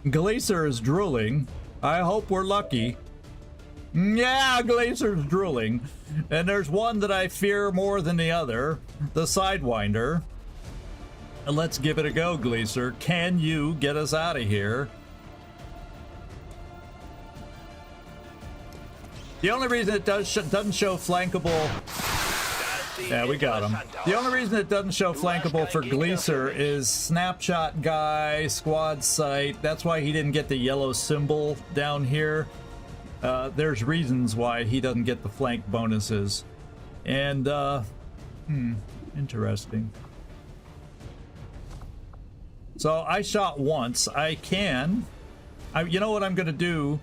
Gleacer is drooling. I hope we're lucky. Yeah, Gleacer's drooling. And there's one that I fear more than the other, the Sidewinder. let's give it a go, Gleacer. Can you get us out of here? The only reason it doesn't show flankable... Yeah, we got him. The only reason it doesn't show flankable for Gleacer is snapshot guy, squad site. That's why he didn't get the yellow symbol down here. There's reasons why he doesn't get the flank bonuses. And, interesting. So I shot once. You know what I'm going to do?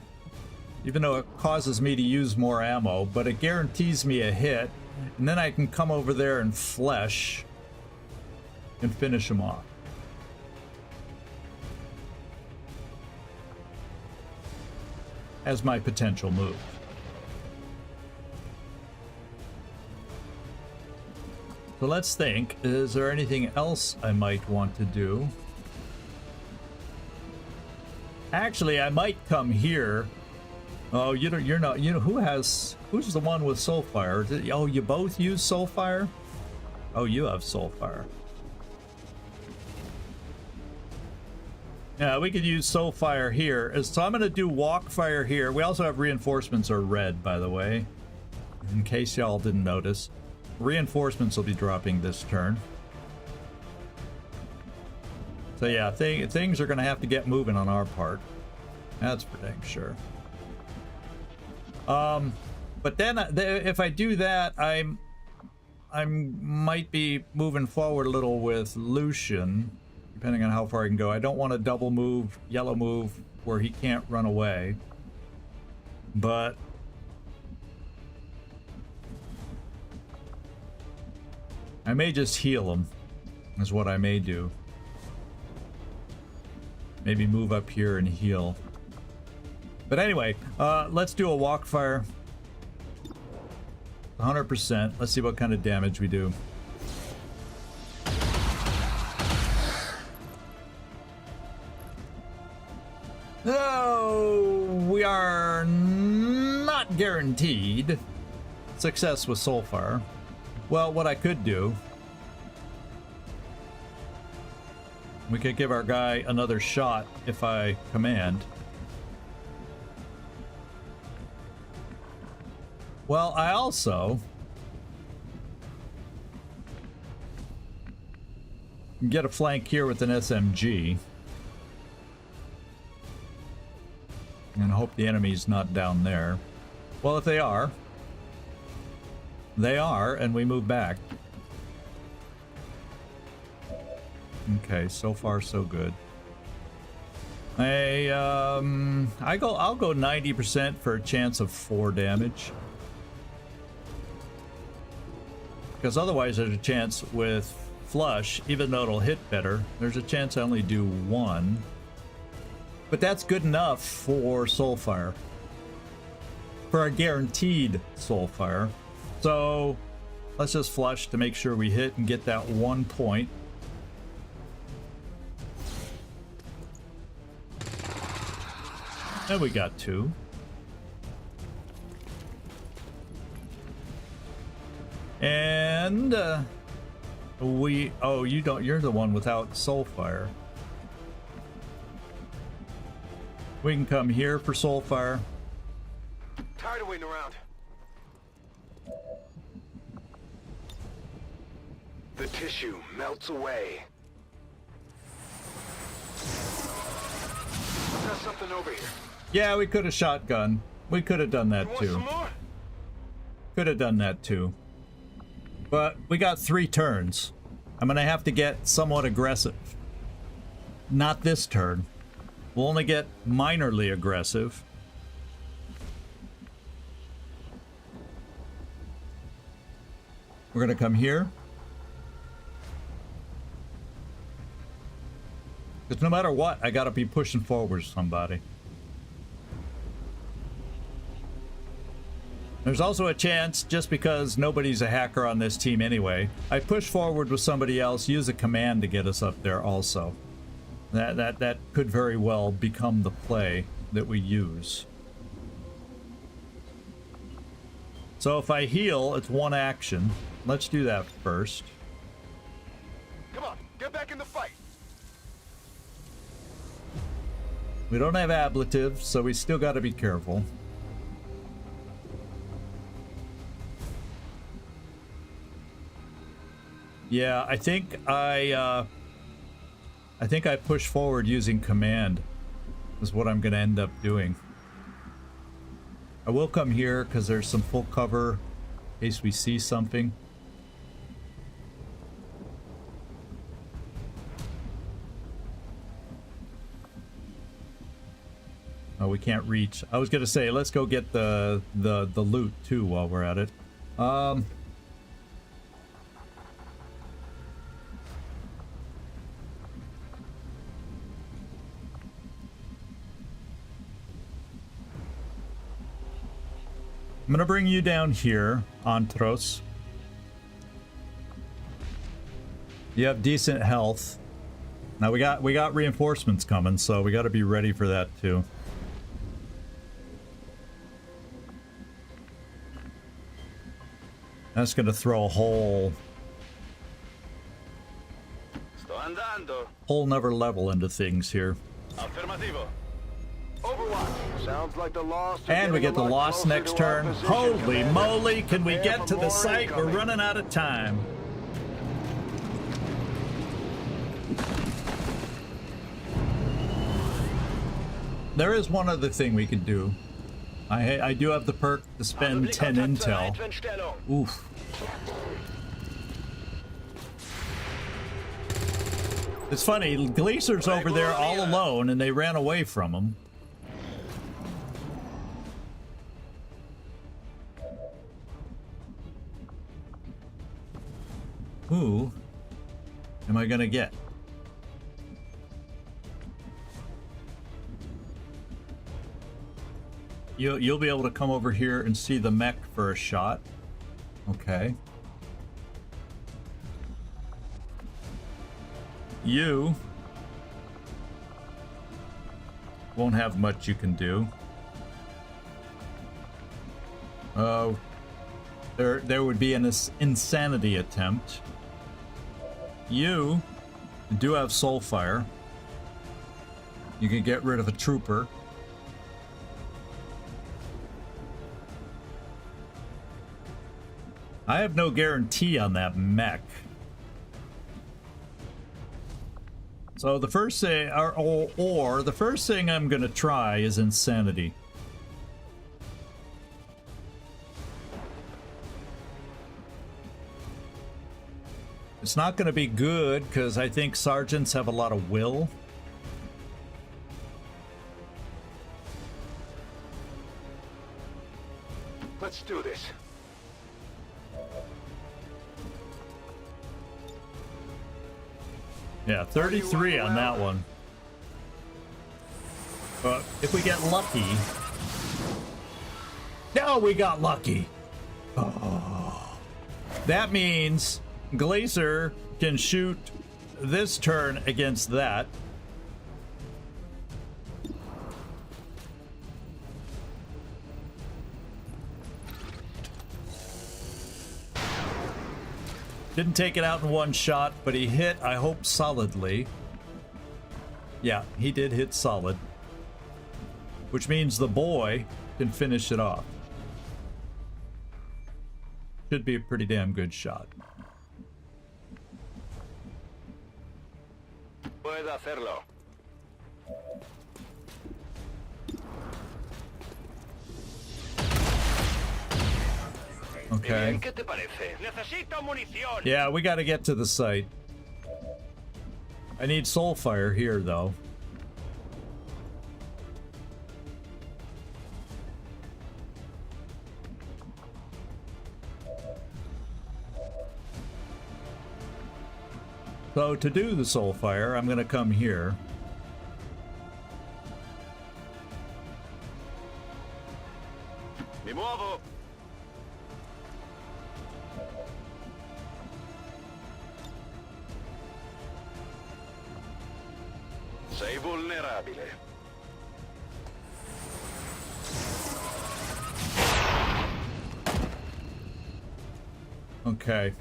Even though it causes me to use more ammo, but it guarantees me a hit, and then I can come over there and flesh and finish him off. As my potential move. So let's think, is there anything else I might want to do? Actually, I might come here. Oh, you're not, who's the one with Soulfire? Oh, you both use Soulfire? Oh, you have Soulfire. Yeah, we could use Soulfire here. So I'm going to do Walkfire here. We also have reinforcements are red, by the way. In case y'all didn't notice. Reinforcements will be dropping this turn. So yeah, things are going to have to get moving on our part. That's for dang sure. But then if I do that, I might be moving forward a little with Lucian, depending on how far I can go. I don't want to double move, yellow move, where he can't run away. But I may just heal him, is what I may do. Maybe move up here and heal. But anyway, let's do a Walkfire. 100%. Let's see what kind of damage we do. Oh, we are not guaranteed success with Soulfire. Well, what I could do, we could give our guy another shot if I command. Well, I also get a flank here with an SMG and hope the enemy's not down there. Well, if they are, and we move back. Okay, so far so good. I'll go 90% for a chance of 4 damage. Because otherwise there's a chance with flush, even though it'll hit better, there's a chance I only do 1. But that's good enough for Soulfire. For a guaranteed Soulfire. So let's just flush to make sure we hit and get that 1 point. And we got 2. And you're the one without Soulfire. We can come here for Soulfire. Tired of waiting around. The tissue melts away. Got something over here. Yeah, we could have shotgun. We could have done that You want too. some more? Could have done that too. But we got 3 turns. I'm gonna have to get somewhat aggressive. Not this turn. We'll only get minorly aggressive. We're gonna come here. Because no matter what, I gotta be pushing forward somebody. There's also a chance, just because nobody's a hacker on this team anyway, I push forward with somebody else, use a command to get us up there also. That could very well become the play that we use. So if I heal, it's 1 action. Let's do that first. Come on, get Get back in the fight. We don't have ablative, so we still got to be careful. Yeah, I think I push forward using command is what I'm going to end up doing. I will come here because there's some full cover in case we see something. Oh, we can't reach. I was going to say, let's go get the loot too while we're at it. I'm gonna bring you down here, Ontrose. You have decent health. Now we got reinforcements coming, so we got to be ready for that too. That's gonna throw a whole nother level into things here. Afirmativo. Overwatch. Sounds like the Lost. And we get the Lost next turn. Holy moly, can we get to the site? We're running out of time. There is one other thing we can do. I do have the perk to spend 10 intel. Oof. It's funny, Gleacer's over there all alone and they ran away from him. Who am I gonna get? You'll be able to come over here and see the mech for a shot. Okay. You won't have much you can do. Oh, there would be an insanity attempt. You do have Soulfire. You can get rid of a trooper. I have no guarantee on that mech. So the first thing, or the first thing I'm gonna try is Insanity. It's not gonna be good because I think sergeants have a lot of will. Let's do this. Yeah, 33 on that one. But if we get lucky... No, we got lucky! Oh. That means Gleacer can shoot this turn against that. Didn't take it out in one shot, but he hit, I hope, solidly. Yeah, he did hit solid. Which means the boy can finish it off. Should be a pretty damn good shot. Puede hacerlo. Okay. ¿Qué te parece? Necesito munición. Yeah, we got to get to the site. I need Soulfire here, though. So to do the Soulfire, I'm going to come here. Mi muovo. Sei vulnerabile. Okay.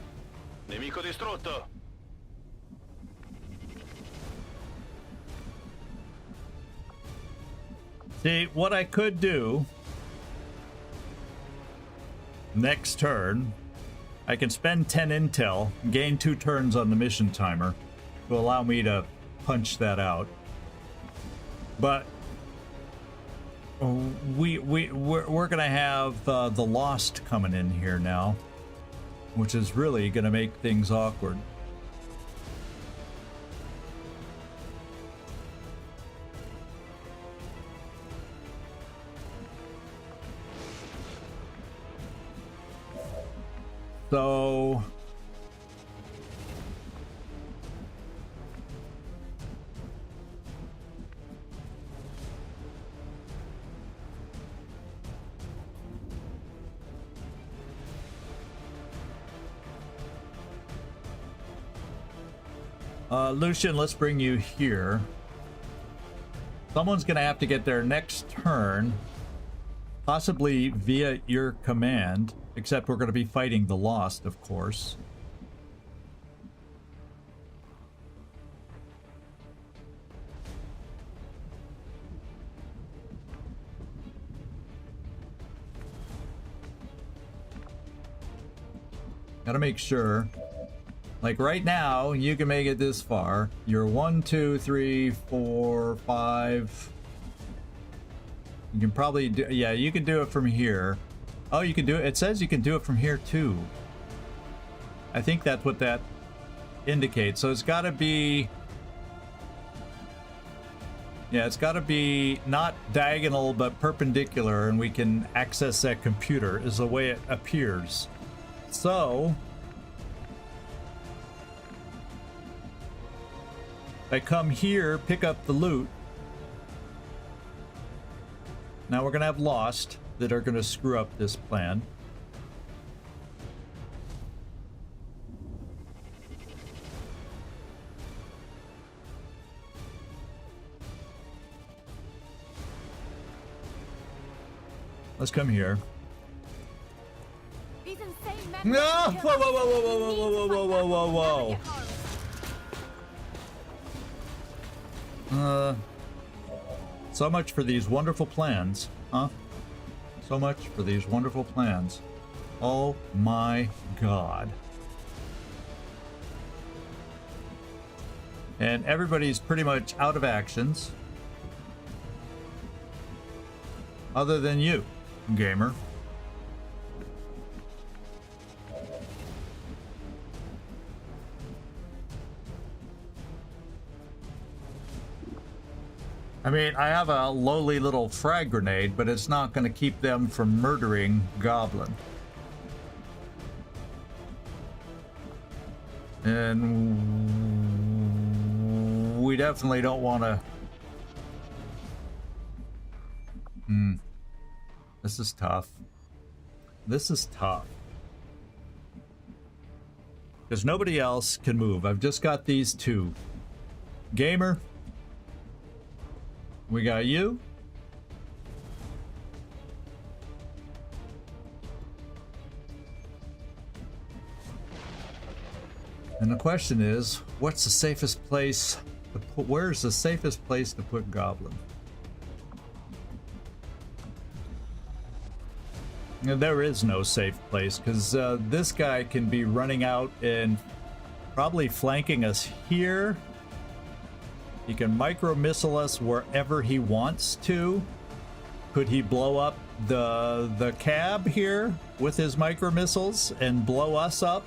Nemico distrutto. See, what I could do next turn, I can spend 10 intel, gain 2 turns on the mission timer to allow me to punch that out. But we're gonna have the Lost coming in here now, which is really gonna make things awkward. So Lucian, let's bring you here. Someone's gonna have to get there next turn, possibly via your command, except we're gonna be fighting the Lost, of course. Gotta make sure. Like right now, you can make it this far. You're 1, 2, 3, 4, 5. You can probably do, yeah, you can do it from here. Oh, you can do it. It says you can do it from here too. I think that's what that indicates. So it's got to be, yeah, it's got to be not diagonal but perpendicular, and we can access that computer is the way it appears. So I come here, pick up the loot. Now we're gonna have Lost that are gonna screw up this plan. Let's come here. These insane men. No! Whoa, whoa, whoa, whoa, whoa, whoa, whoa, whoa, whoa, whoa, whoa. So much for these wonderful plans, huh? So much for these wonderful plans. Oh my god. And everybody's pretty much out of actions. Other than you, gamer. I mean, I have a lowly little frag grenade, but it's not going to keep them from murdering Goblin. And we definitely don't want to... This is tough. This is tough. Because nobody else can move. I've just got these two. Gamer. We got you. And the question is, what's the safest place to put, where's the safest place to put Goblin? And there is no safe place, because this guy can be running out and probably flanking us here. He can micro-missile us wherever he wants to. Could he blow up the cab here with his micro-missiles and blow us up?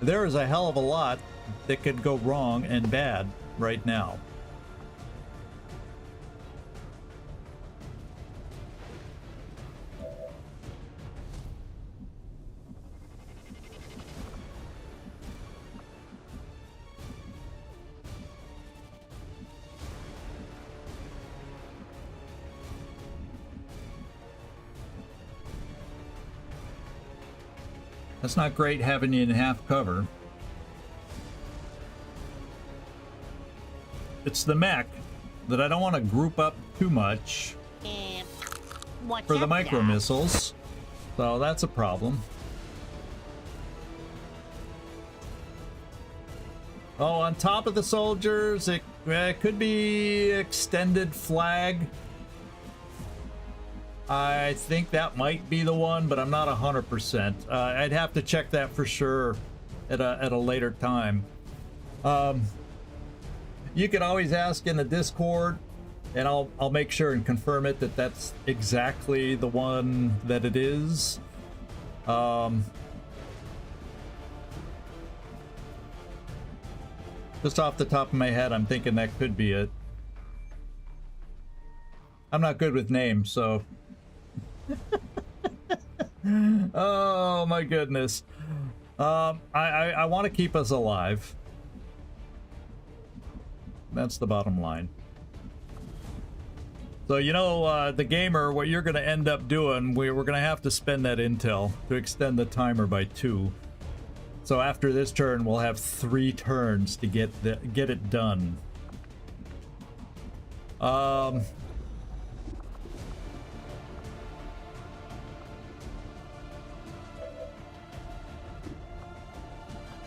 There is a hell of a lot that could go wrong and bad right now. That's not great having you in half cover. It's the mech that I don't want to group up too much for the micro missiles, so that's a problem. Oh, on top of the soldiers, it could be extended flag. I think that might be the one, but I'm not 100%. I'd have to check that for sure at a later time. You can always ask in the Discord, and I'll make sure and confirm it that that's exactly the one that it is. Just off the top of my head, I'm thinking that could be it. I'm not good with names, so... Oh my goodness. I want to keep us alive. That's the bottom line. So, you know, the gamer, what you're going to end up doing, we're going to have to spend that intel to extend the timer by 2. So after this turn, we'll have 3 turns to get it done.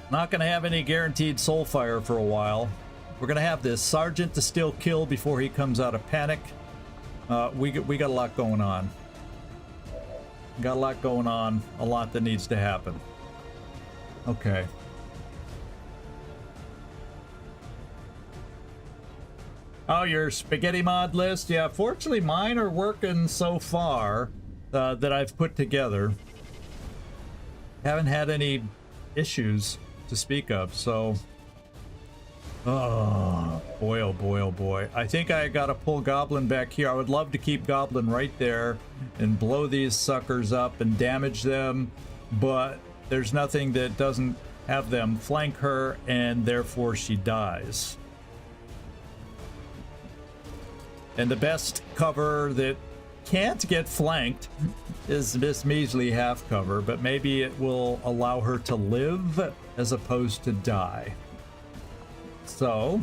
Not going to have any guaranteed soul fire for a while. We're going to have this sergeant to still kill before he comes out of panic. We got a lot going on. Got a lot going on. A lot that needs to happen. Okay. Oh, your spaghetti mod list? Yeah, fortunately mine are working so far that I've put together. Haven't had any issues to speak of, so... Oh boy, oh boy, oh boy. I think I gotta pull Goblin back here. I would love to keep Goblin right there and blow these suckers up and damage them, but there's nothing that doesn't have them flank her, and therefore she dies. And the best cover that can't get flanked is this measly half cover, but maybe it will allow her to live as opposed to die. So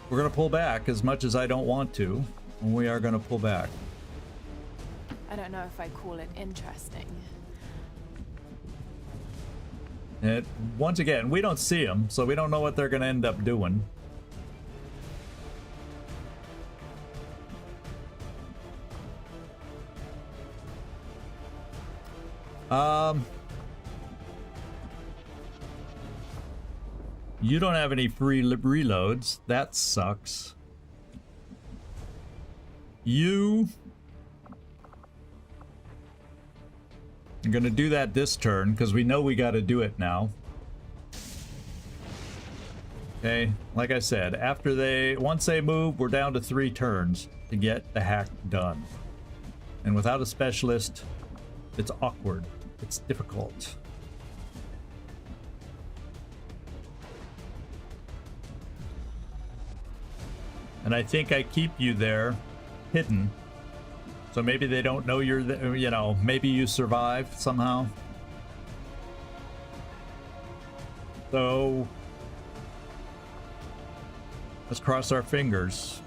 we're gonna pull back as much as I don't want to. We are gonna pull back. I don't know if I call it interesting. And once again, we don't see them, so we don't know what they're gonna end up doing. You don't have any free reloads. That sucks. I'm gonna do that this turn because we know we got to do it now. Okay, like I said, once they move, we're down to 3 turns to get the hack done. And without a specialist, it's awkward. It's difficult. And I think I keep you there, hidden. So maybe they don't know you're there, you know, maybe you survived somehow. So let's cross our fingers.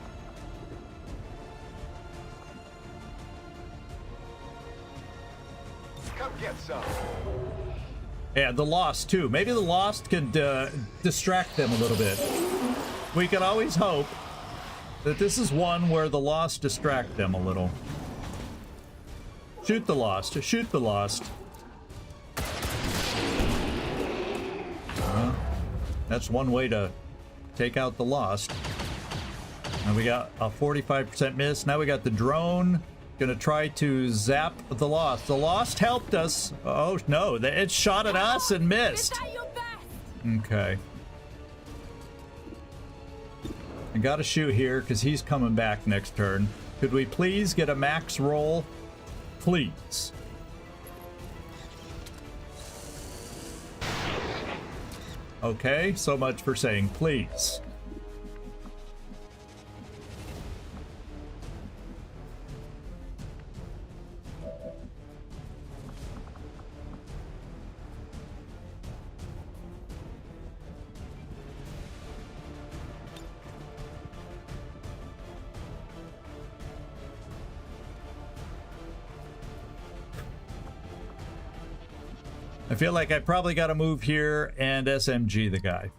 Come get some. Yeah, the Lost too. Maybe the Lost could distract them a little bit. We can always hope that this is one where the Lost distract them a little. Shoot the Lost. Shoot the Lost. That's one way to take out the Lost. And we got a 45% miss. Now we got the drone. Gonna try to zap the Lost. The Lost helped us. Oh no, it shot at us and missed. Is that your best? Okay. I gotta shoot here because he's coming back next turn. Could we please get a max roll? Please. Okay, so much for saying please. I feel like I probably got to move here and SMG the guy.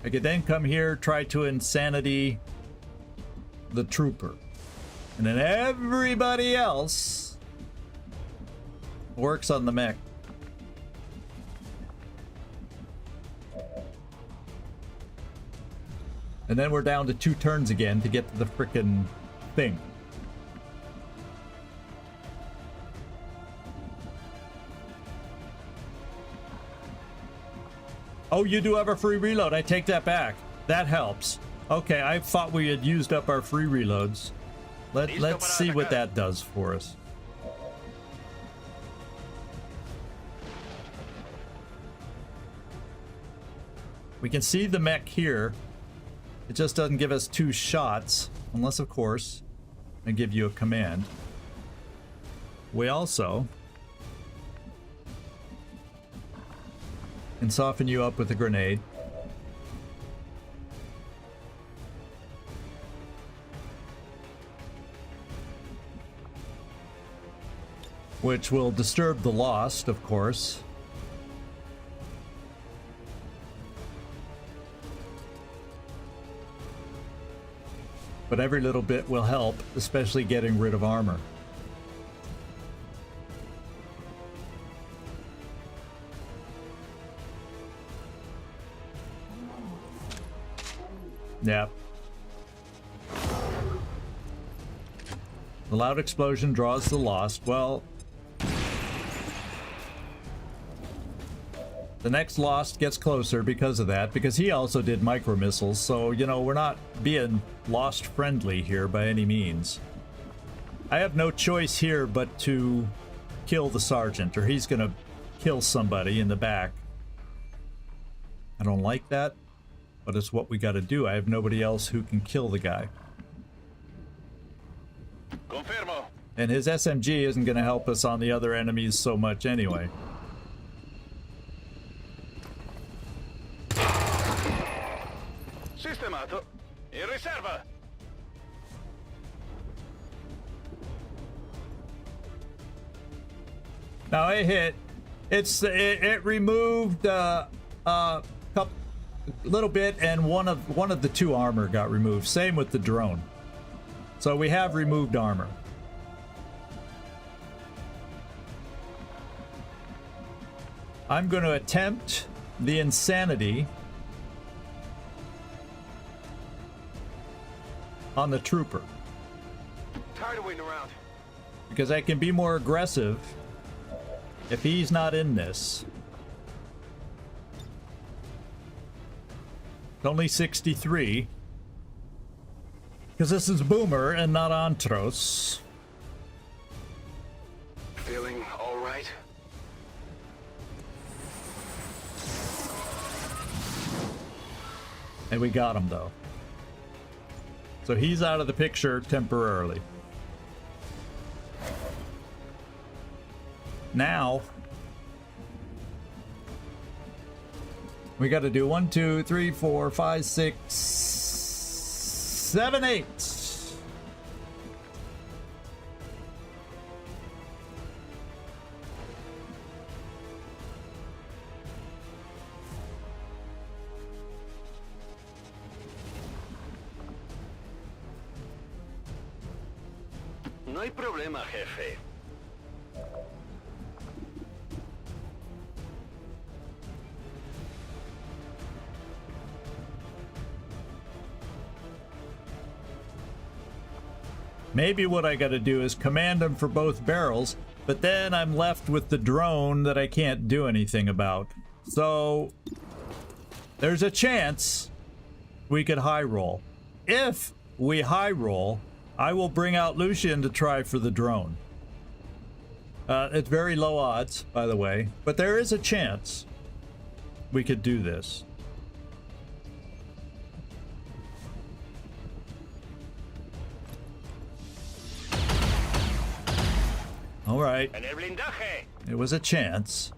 I could then come here, try to insanity the trooper. And then everybody else works on the mech. And then we're down to 2 turns again to get to the frickin' thing. Oh, you do have a free reload. I take that back. That helps. Okay, I thought we had used up our free reloads. Let's see what that does for us. We can see the mech here. It just doesn't give us 2 shots, unless, of course, I give you a command. We also can soften you up with a grenade. Which will disturb the Lost, of course. But every little bit will help, especially getting rid of armor. Yep. The loud explosion draws the Lost. Well, the next Lost gets closer because of that, because he also did micro missiles, so, you know, we're not being Lost friendly here by any means. I have no choice here but to kill the sergeant, or he's gonna kill somebody in the back. I don't like that, but it's what we gotta do. I have nobody else who can kill the guy. Confirmo. And his SMG isn't gonna help us on the other enemies so much anyway. Sistemato. In riserva. Now it hit. It removed a little bit, and one of the 2 armor got removed. Same with the drone. So we have removed armor. I'm going to attempt the insanity on the trooper, Tired of waiting around. because I can be more aggressive if he's not in this. It's only 63. Because this is Boomer and not Ontrose. Feeling all right? And we got him, though. So he's out of the picture temporarily. Now, we got to do 1, 2, 3, 4, 5, 6, 7, 8. No hay problema, jefe. Maybe what I gotta do is command them for both barrels, but then I'm left with the drone that I can't do anything about. So, there's a chance we could high roll. If we high roll, I will bring out Lucian to try for the drone. It's very low odds, by the way, but there is a chance we could do this. All right. It was a chance.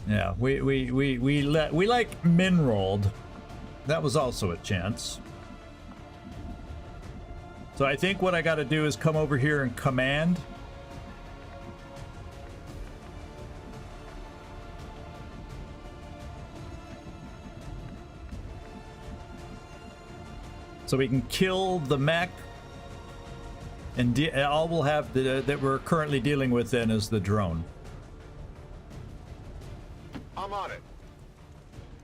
Yeah, we like min rolled. That was also a chance. So I think what I got to do is come over here and command. so we can kill the mech. And all we'll have that we're currently dealing with then is the drone. I'm on it.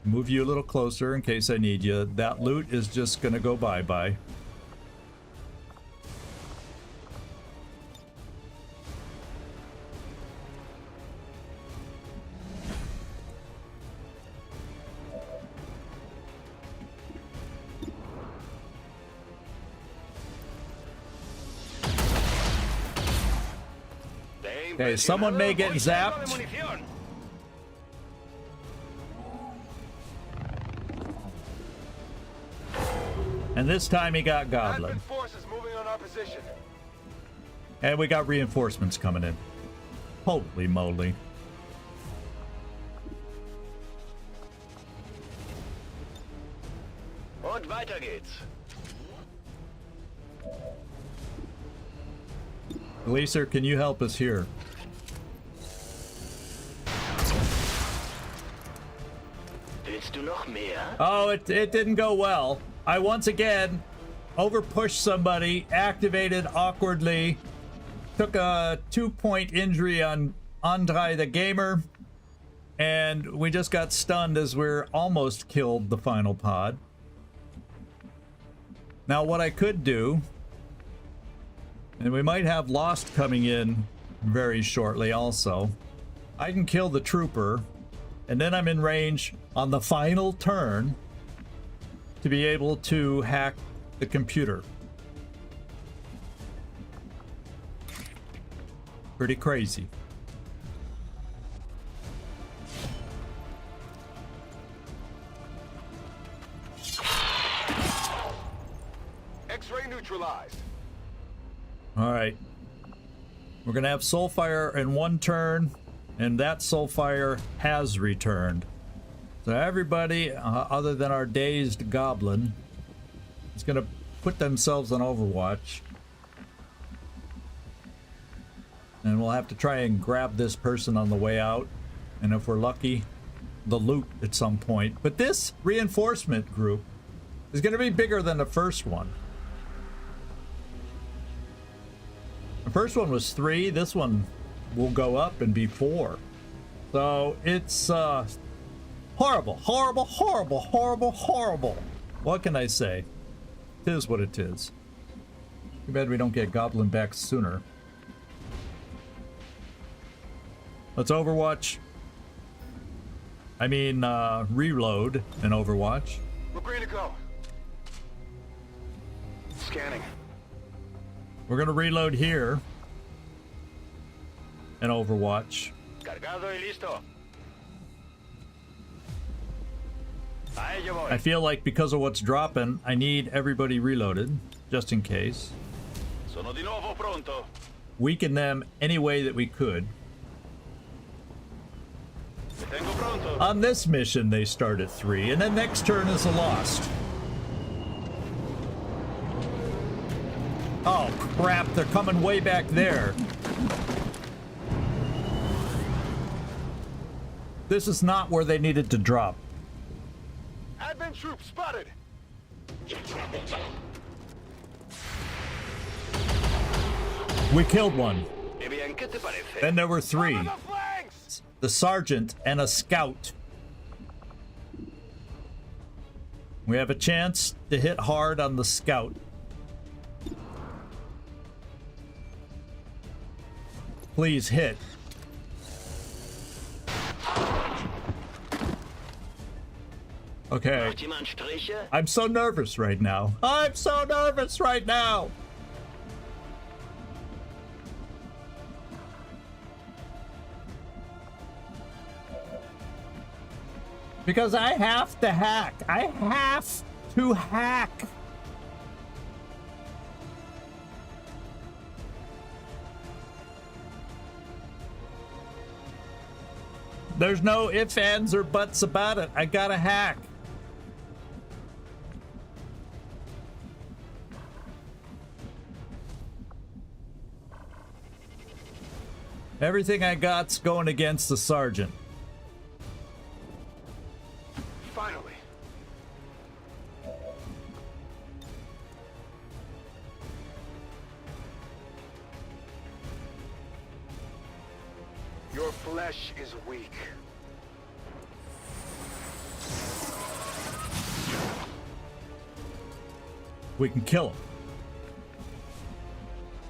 Move you a little closer in case I need you. That loot is just gonna go bye-bye. Okay, someone may get zapped. And this time he got Goblin. Forces moving on our position. And we got reinforcements coming in. Holy moly. Und weiter geht's. Gleacer, can you help us here? Willst du noch mehr? Oh, it didn't go well. I once again overpushed somebody, activated awkwardly, took a 2-point injury on Andre the Gamer, and we just got stunned as we're almost killed the final pod. Now what I could do, and we might have Lost coming in very shortly also, I can kill the trooper, and then I'm in range on the final turn to be able to hack the computer. Pretty crazy. X-ray neutralized. All right. We're gonna have Soulfire in one turn, and that Soulfire has returned. So everybody, other than our dazed Goblin, is gonna put themselves on Overwatch. And we'll have to try and grab this person on the way out. And if we're lucky, the loot at some point. But this reinforcement group is gonna be bigger than the first one. The first one was 3. This one will go up and be 4. So it's horrible, horrible, horrible, horrible, horrible. What can I say? It is what it is. Too bad we don't get Goblin back sooner. Let's Overwatch. I mean, reload and Overwatch. We're green to go. Scanning. We're gonna reload here and Overwatch. Cargado y listo. A ello voy. I feel like because of what's dropping, I need everybody reloaded, just in case. Sono di nuovo pronto. Weaken them any way that we could. Me tengo pronto. On this mission, they start at 3, and then next turn is a Lost. Oh, crap, they're coming way back there. This is not where they needed to drop. Advent troops spotted. We killed one. Eh bien, ¿qué te parece? Then there were 3. On the flanks. The sergeant and a scout. We have a chance to hit hard on the scout. Please hit. Okay. Macht jemand Striche? I'm so nervous right now. I'm so nervous right now. Because I have to hack. I have to hack. There's no ifs, ands, or buts about it. I gotta hack. Everything I got's going against the sergeant. Finally. Your flesh is weak. We can kill him.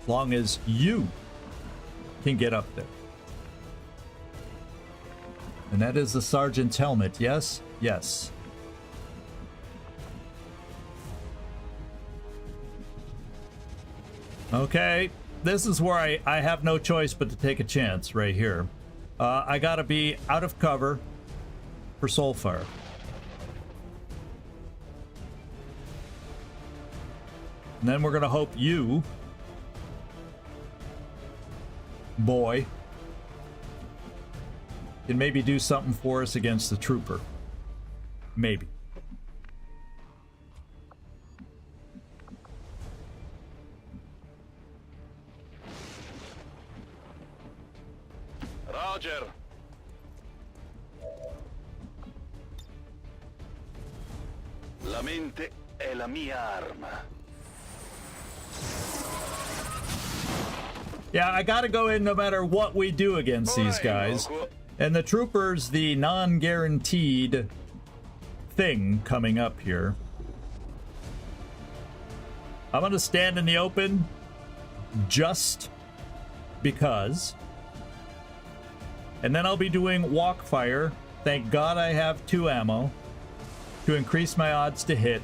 As long as you can get up there. And that is the sergeant's helmet, yes? Yes. Okay, this is where I have no choice but to take a chance right here. I gotta be out of cover for Soulfire. And then we're gonna hope you, boy, can maybe do something for us against the trooper. Maybe. Roger. La mente è la mia arma. Yeah, I gotta go in no matter what we do against these guys. And the trooper's the non-guaranteed thing coming up here. I'm gonna stand in the open just because. And then I'll be doing walk fire. Thank God I have 2 ammo to increase my odds to hit.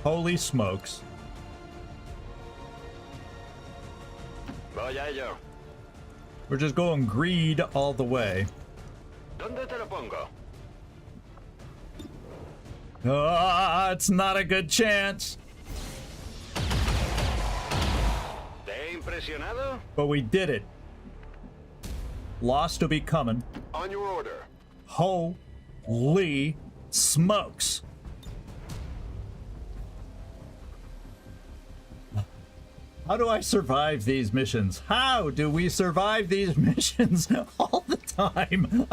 Holy smokes. Vaya yo. We're just going greed all the way. ¿Dónde te lo pongo? Ah, it's not a good chance. ¿Te he impresionado? But we did it. Lost to be coming. On your order. Holy smokes. How do I survive these missions? How do we survive these missions all the time?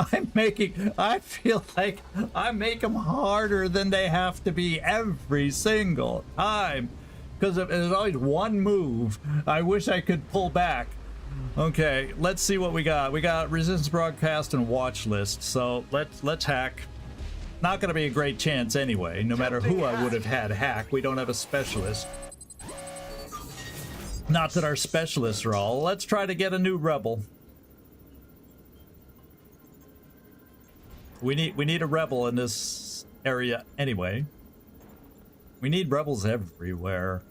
I feel like I make them harder than they have to be every single time. Because there's always one move I wish I could pull back. Okay, let's see what we got. We got Resistance Broadcast and Watch List. So let's hack. Not going to be a great chance anyway, no matter who I would have had hack. We don't have a specialist. Not that our specialists are all. Let's try to get a new rebel. We need a rebel in this area anyway. We need rebels everywhere.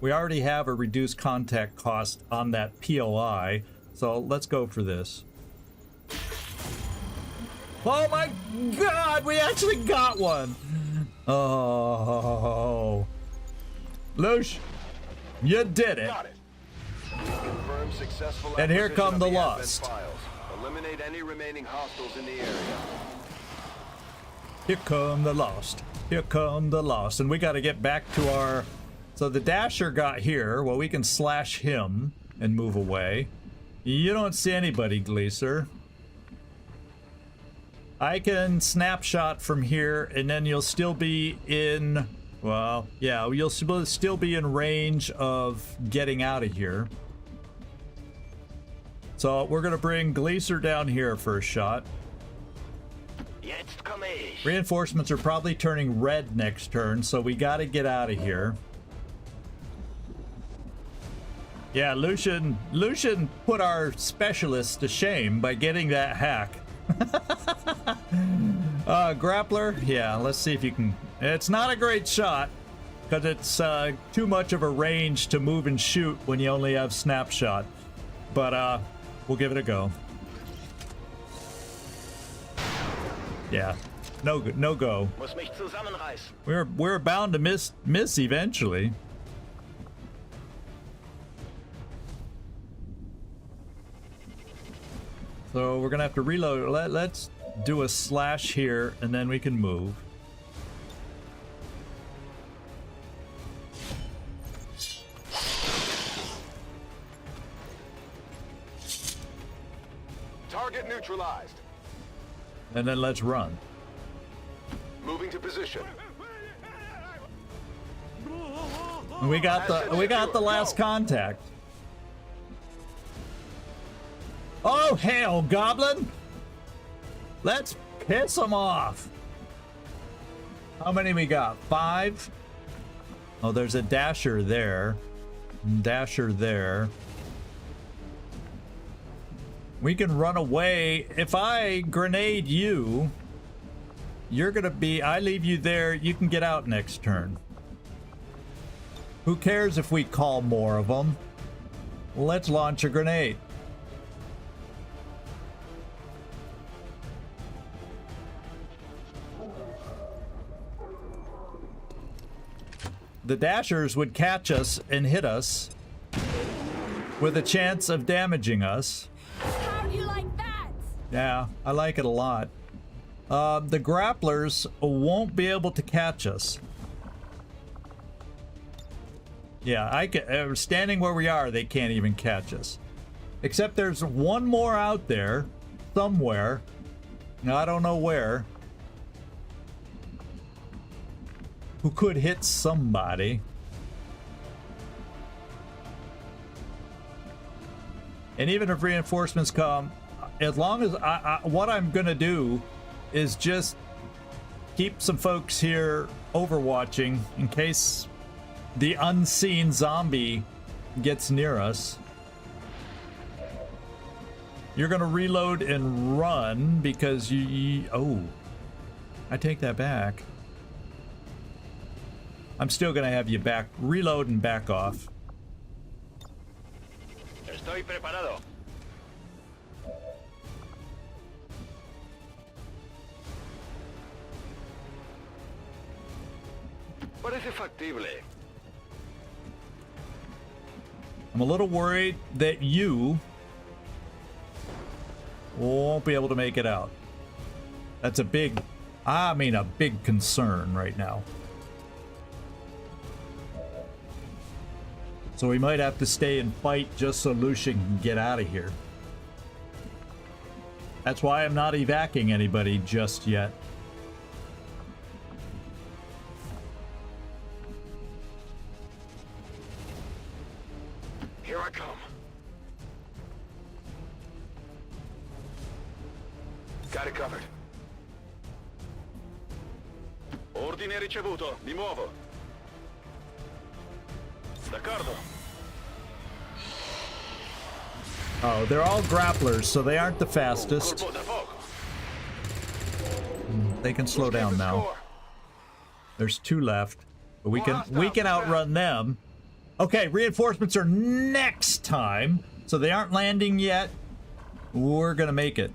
We already have a reduced contact cost on that POI, so let's go for this. Oh my God, we actually got one. Oh, Lush. You did it. Got it. Confirm successful And here acquisition come of the admin lost. files. Eliminate any remaining hostiles in the area. Here come the lost. Here come the lost. And we got to get back to our... So the Dasher got here. Well, we can slash him and move away. You don't see anybody, Gleacer. I can snapshot from here, and then you'll still be in... Well, yeah, you'll still be in range of getting out of here. So we're going to bring Gleacer down here for a shot. Jetzt komme ich. Reinforcements are probably turning red next turn, so we got to get out of here. Yeah, Lucian put our specialist to shame by getting that hack. Grappler, yeah, let's see if you can. It's not a great shot because it's too much of a range to move and shoot when you only have snapshot, but we'll give it a go. Yeah, no go. Muss mich zusammenreißen. We're bound to miss eventually. So we're gonna have to reload. Let's do a slash here, and then we can move. Target neutralized. And then let's run. Moving to position. We got the last contact. Oh, hell, Goblin! Let's piss them off. How many we got? 5? Oh, there's a dasher there. Dasher there. We can run away. If I grenade you, you're gonna be... I leave you there. You can get out next turn. Who cares if we call more of them? Let's launch a grenade. The dashers would catch us and hit us with a chance of damaging us. How do you like that? Yeah, I like it a lot. The grapplers won't be able to catch us. Yeah, standing where we are, they can't even catch us. Except there's one more out there, somewhere. Now, I don't know where. Who could hit somebody. And even if reinforcements come, as long as what I'm gonna do is just keep some folks here overwatching in case the unseen zombie gets near us. You're gonna reload and run because oh, I take that back. I'm still gonna have you back, reload and back off. Estoy preparado. Parece factible. I'm a little worried that you won't be able to make it out. That's a big, I mean a big concern right now. So we might have to stay and fight just so Lucian can get out of here. That's why I'm not evacuating anybody just yet. Here I come. Got it covered. Ordine ricevuto. Mi muovo. D'accordo. Oh, they're all grapplers, so they aren't the fastest. Colpo da poco. They can slow down now. There's 2 left, but we can outrun them. Okay, reinforcements are next time, so they aren't landing yet. We're gonna make it.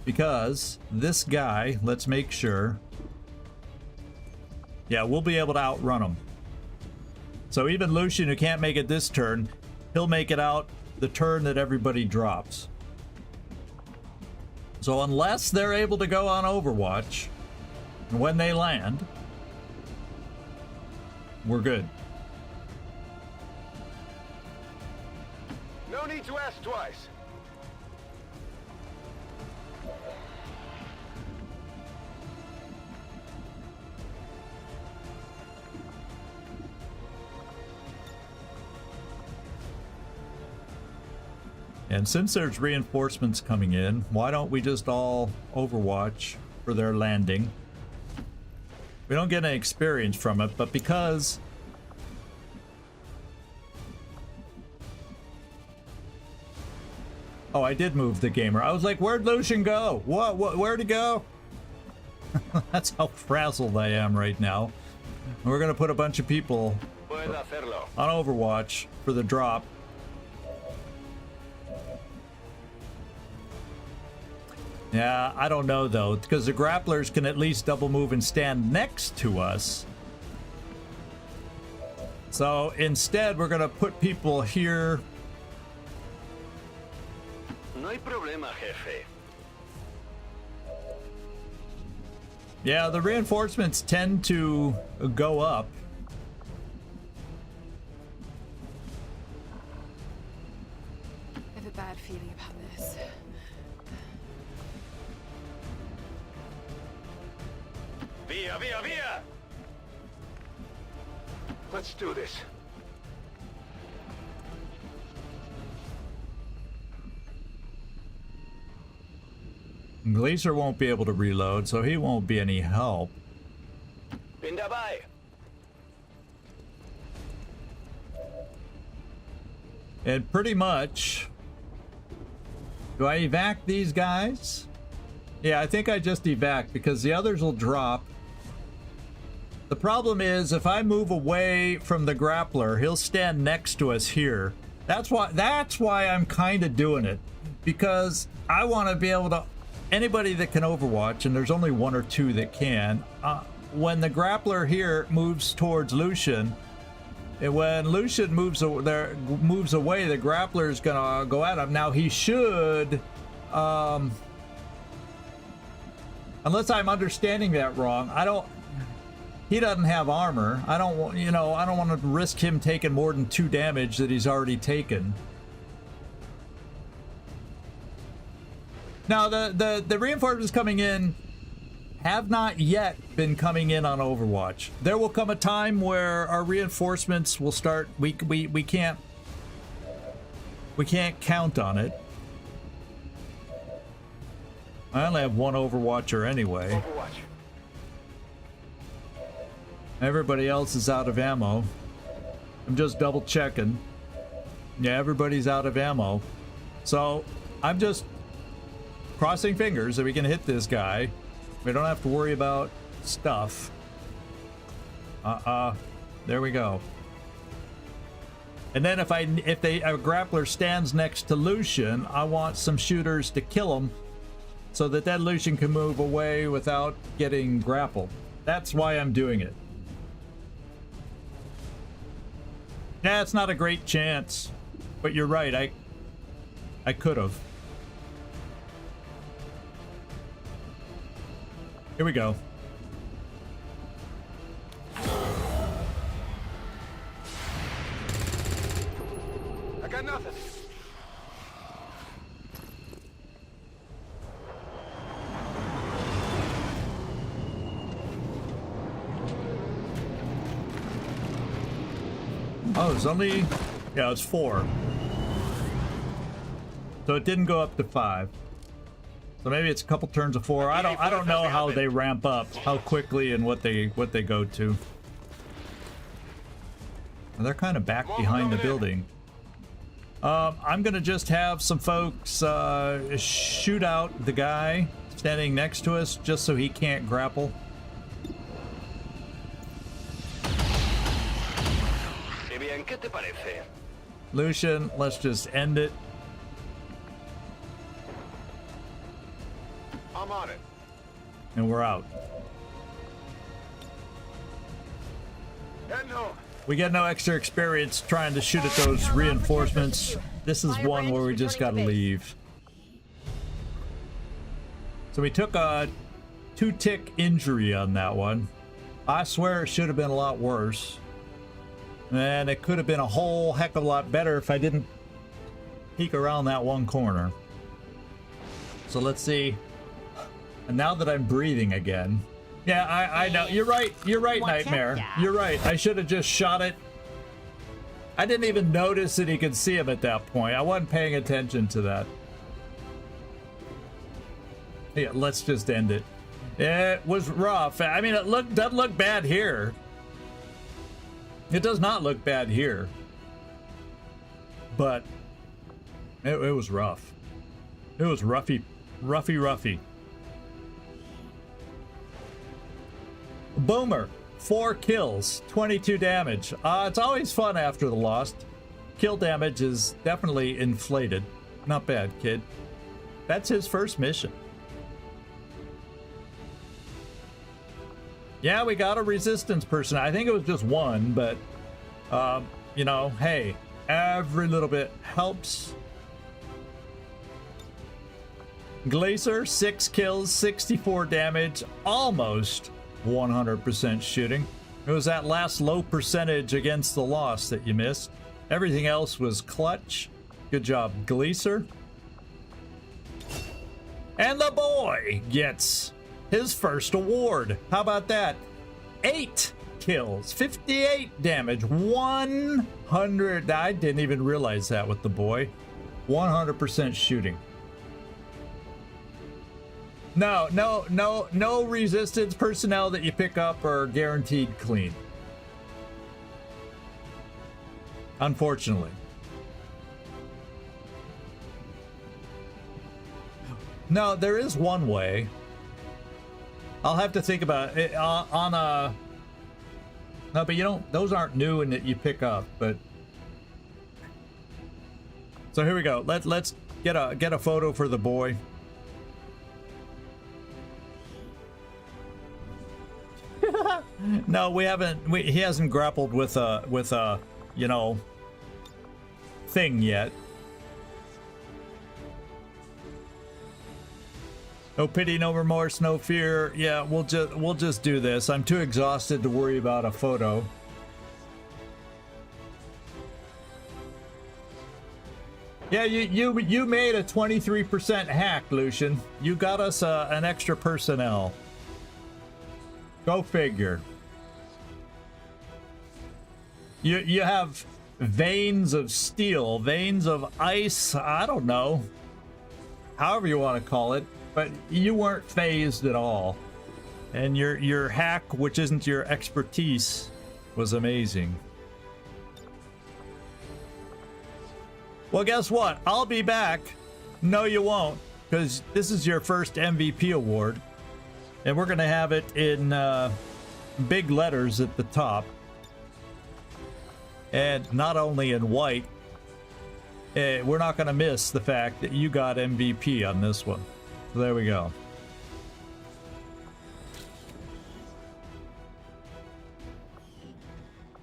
Because this guy, let's make sure. Yeah, we'll be able to outrun them. So even Lucian, who can't make it this turn, he'll make it out the turn that everybody drops. So unless they're able to go on Overwatch when they land, we're good. No need to ask twice. And since there's reinforcements coming in, why don't we just all Overwatch for their landing? We don't get any experience from it, but because... Oh, I did move the gamer. I was like, where'd Lucian go? What? Where'd he go? That's how frazzled I am right now. We're gonna put a bunch of people on Overwatch for the drop. Yeah, I don't know though, because the grapplers can at least double move and stand next to us. So instead, we're gonna put people here. No hay problema, jefe. Yeah, the reinforcements tend to go up. I have a bad feeling about this. Via, via, via! Let's do this. Gleacer won't be able to reload, so he won't be any help. Bin dabei. And pretty much, do I evac these guys? Yeah, I think I just evac because the others will drop. The problem is if I move away from the grappler, he'll stand next to us here. That's why I'm kind of doing it, because I want to be able to, anybody that can Overwatch, and there's only one or two that can, when the grappler here moves towards Lucian, and when Lucian moves away, the grappler is gonna go at him. Now he should, unless I'm understanding that wrong, he doesn't have armor. I don't want to risk him taking more than 2 damage that he's already taken. Now the reinforcements coming in have not yet been coming in on Overwatch. There will come a time where our reinforcements will start. We can't count on it. I only have one Overwatcher anyway. Overwatch. Everybody else is out of ammo. I'm just double checking. Yeah, everybody's out of ammo. So I'm just crossing fingers that we can hit this guy. We don't have to worry about stuff. There we go. And then if a grappler stands next to Lucian, I want some shooters to kill him so that Lucian can move away without getting grappled. That's why I'm doing it. Yeah, it's not a great chance, but you're right. I could have. Here we go. I got nothing. Oh, it's only, yeah, it's 4. So it didn't go up to 5. So maybe it's a couple turns of 4. I don't know how they ramp up, how quickly and what they go to. Well, they're kind of back behind the building. I'm gonna just have some folks shoot out the guy standing next to us just so he can't grapple. ¿Qué te parece? Lucian, let's just end it. I'm on it. And we're out. Heading home. We get no extra experience trying to shoot at those reinforcements. This is one where we just gotta leave. So we took a 2-tick injury on that one. I swear it should have been a lot worse. And it could have been a whole heck of a lot better if I didn't peek around that one corner. So let's see. And now that I'm breathing again. Yeah, I know. You're right. You're right, Nightmare. You're right. I should have just shot it. I didn't even notice that he could see him at that point. I wasn't paying attention to that. Yeah, let's just end it. It was rough. I mean, it doesn't look bad here. It does not look bad here, but it was rough. It was roughy. Boomer, 4 kills, 22 damage. It's always fun after the loss. Kill damage is definitely inflated. Not bad, kid. That's his first mission. Yeah, we got a resistance person. I think it was just 1, but, you know, hey, every little bit helps. Gleacer, 6 kills, 64 damage, almost 100% shooting. It was that last low percentage against the loss that you missed. Everything else was clutch. Good job, Gleacer. And the boy gets his first award. How about that? 8 kills, 58 damage, 100. I didn't even realize that with the boy. 100% shooting. No resistance personnel that you pick up are guaranteed clean. Unfortunately. No, there is one way. I'll have to think about it on a... No, but you don't... Those aren't new and that you pick up, but... So here we go. Let's get a photo for the boy. No, we haven't. He hasn't grappled with a you know, thing yet. No pity, no remorse, no fear. Yeah, we'll just do this. I'm too exhausted to worry about a photo. Yeah, you made a 23% hack, Lucian. You got us an extra personnel. Go figure. You have veins of steel, veins of ice, I don't know. However you want to call it, but you weren't phased at all. And your hack, which isn't your expertise, was amazing. Well, guess what? I'll be back. No, you won't, because this is your first MVP award. And we're going to have it in big letters at the top. And not only in white, we're not going to miss the fact that you got MVP on this one. So there we go.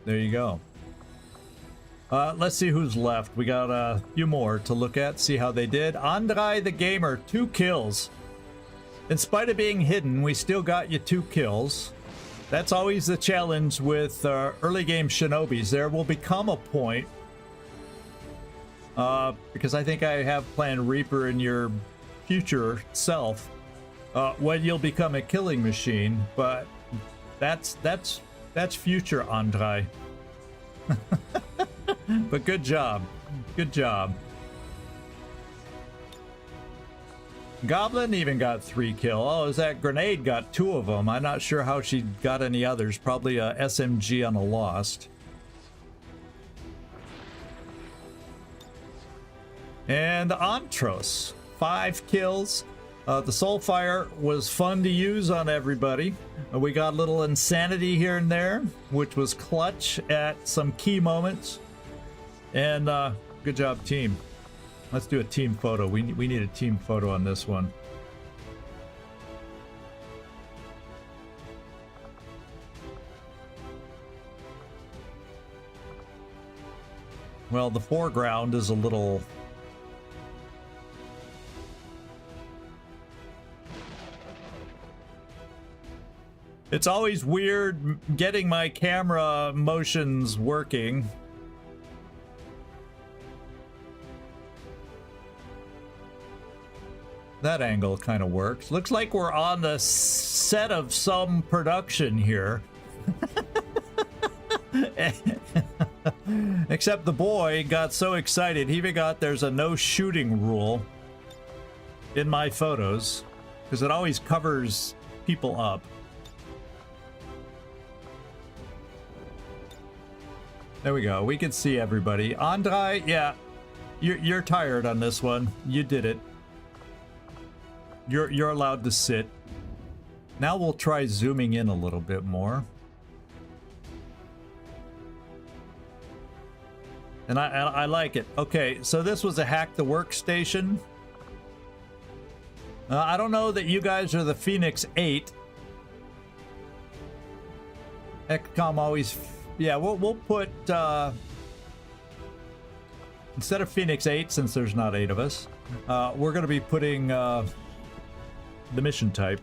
There you go. Let's see who's left. We got a few more to look at, see how they did. Andrei the Gamer, 2 kills. In spite of being hidden, we still got you 2 kills. That's always the challenge with early game shinobis. There will become a point, because I think I have planned Reaper in your future self, when you'll become a killing machine. But that's future, Andrei. But good job. Good job. Goblin even got 3 kills. Oh, is that Grenade got 2 of them? I'm not sure how she got any others. Probably a SMG on a Lost. And Ontrose, 5 kills. The Soulfire was fun to use on everybody. We got a little insanity here and there, which was clutch at some key moments. And good job, team. Let's do a team photo. We need a team photo on this one. Well, the foreground is a little... It's always weird getting my camera motions working. That angle kind of works. Looks like we're on the set of some production here. Except the boy got so excited, he forgot there's a no shooting rule in my photos, because it always covers people up. There we go. We can see everybody. Andrei, yeah, you're tired on this one. You did it. You're allowed to sit. Now we'll try zooming in a little bit more. And I like it. Okay, so this was a hack the workstation. I don't know that you guys are the Phoenix 8. XCOM always... Yeah, we'll put... instead of Phoenix 8, since there's not 8 of us, we're going to be putting... the mission type.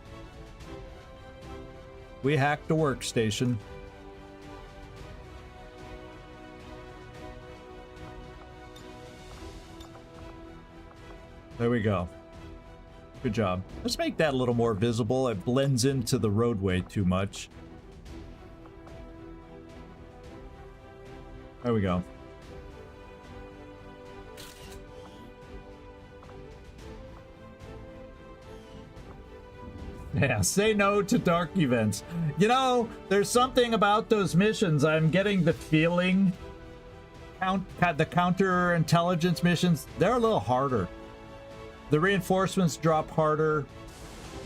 We hacked the workstation. There we go. Good job. Let's make that a little more visible. It blends into the roadway too much. There we go. pass. Say no to dark events. You know, there's something about those missions. I'm getting the feeling the counterintelligence missions, they're a little harder. The reinforcements drop harder.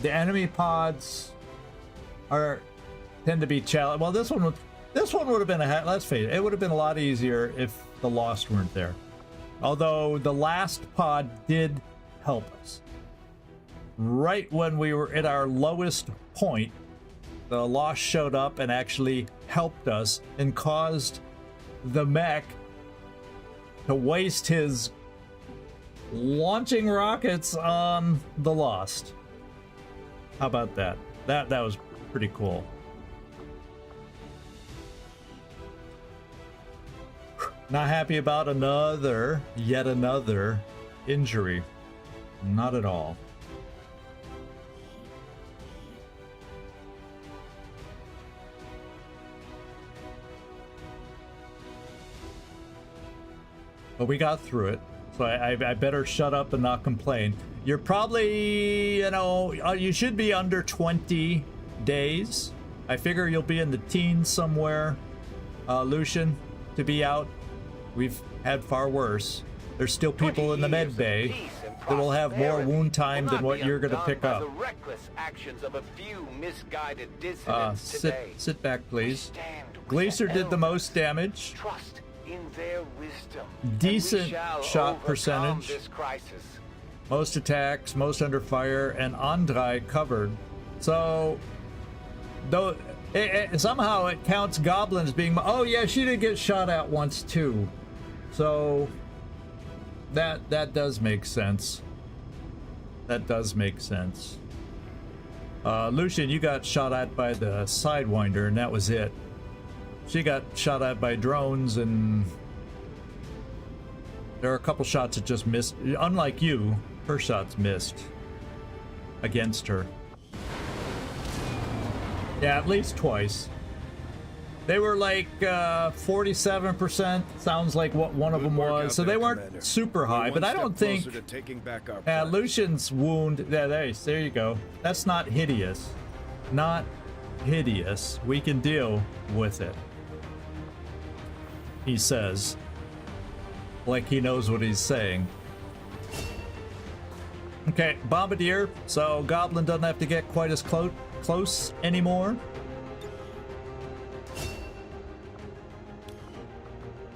The enemy pods tend to be challenged. Well, this one would have been let's face it, it would have been a lot easier if the Lost weren't there. Although the last pod did help us. Right when we were at our lowest point, the Lost showed up and actually helped us and caused the mech to waste his launching rockets on the Lost. How about that? That was pretty cool. Not happy about yet another injury. Not at all. But we got through it, so I better shut up and not complain. You're probably, you should be under 20 days. I figure you'll be in the teens somewhere, Lucian, to be out. We've had far worse. There's still people in the med bay that will have more wound time than what you're going to pick up. Sit back, please. Gleacer did the most damage. In their wisdom. Decent shot percentage. Most attacks, most under fire, and Andrei covered. So, though somehow it counts Goblin as being. Oh yeah, she did get shot at once too. So that does make sense. That does make sense. Lucian, you got shot at by the Sidewinder, and that was it. She got shot at by drones, and there are a couple shots that just missed. Unlike you, her shots missed against her. Yeah, at least twice. They were like 47%, sounds like what one of them was. So they weren't super high, but I don't think Lucian's wound, there you go. That's not hideous. Not hideous. We can deal with it. He says, like he knows what he's saying. Okay, Bombardier, so Goblin doesn't have to get quite as close anymore.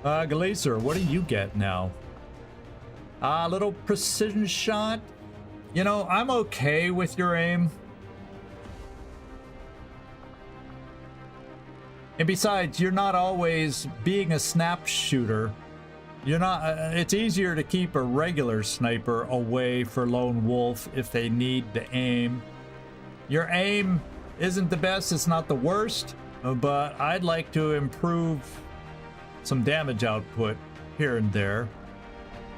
Gleacer, what do you get now? A little precision shot. You know, I'm okay with your aim. And besides, you're not always being a snap shooter. You're not. It's easier to keep a regular sniper away for Lone Wolf if they need to aim. Your aim isn't the best. It's not the worst, but I'd like to improve some damage output here and there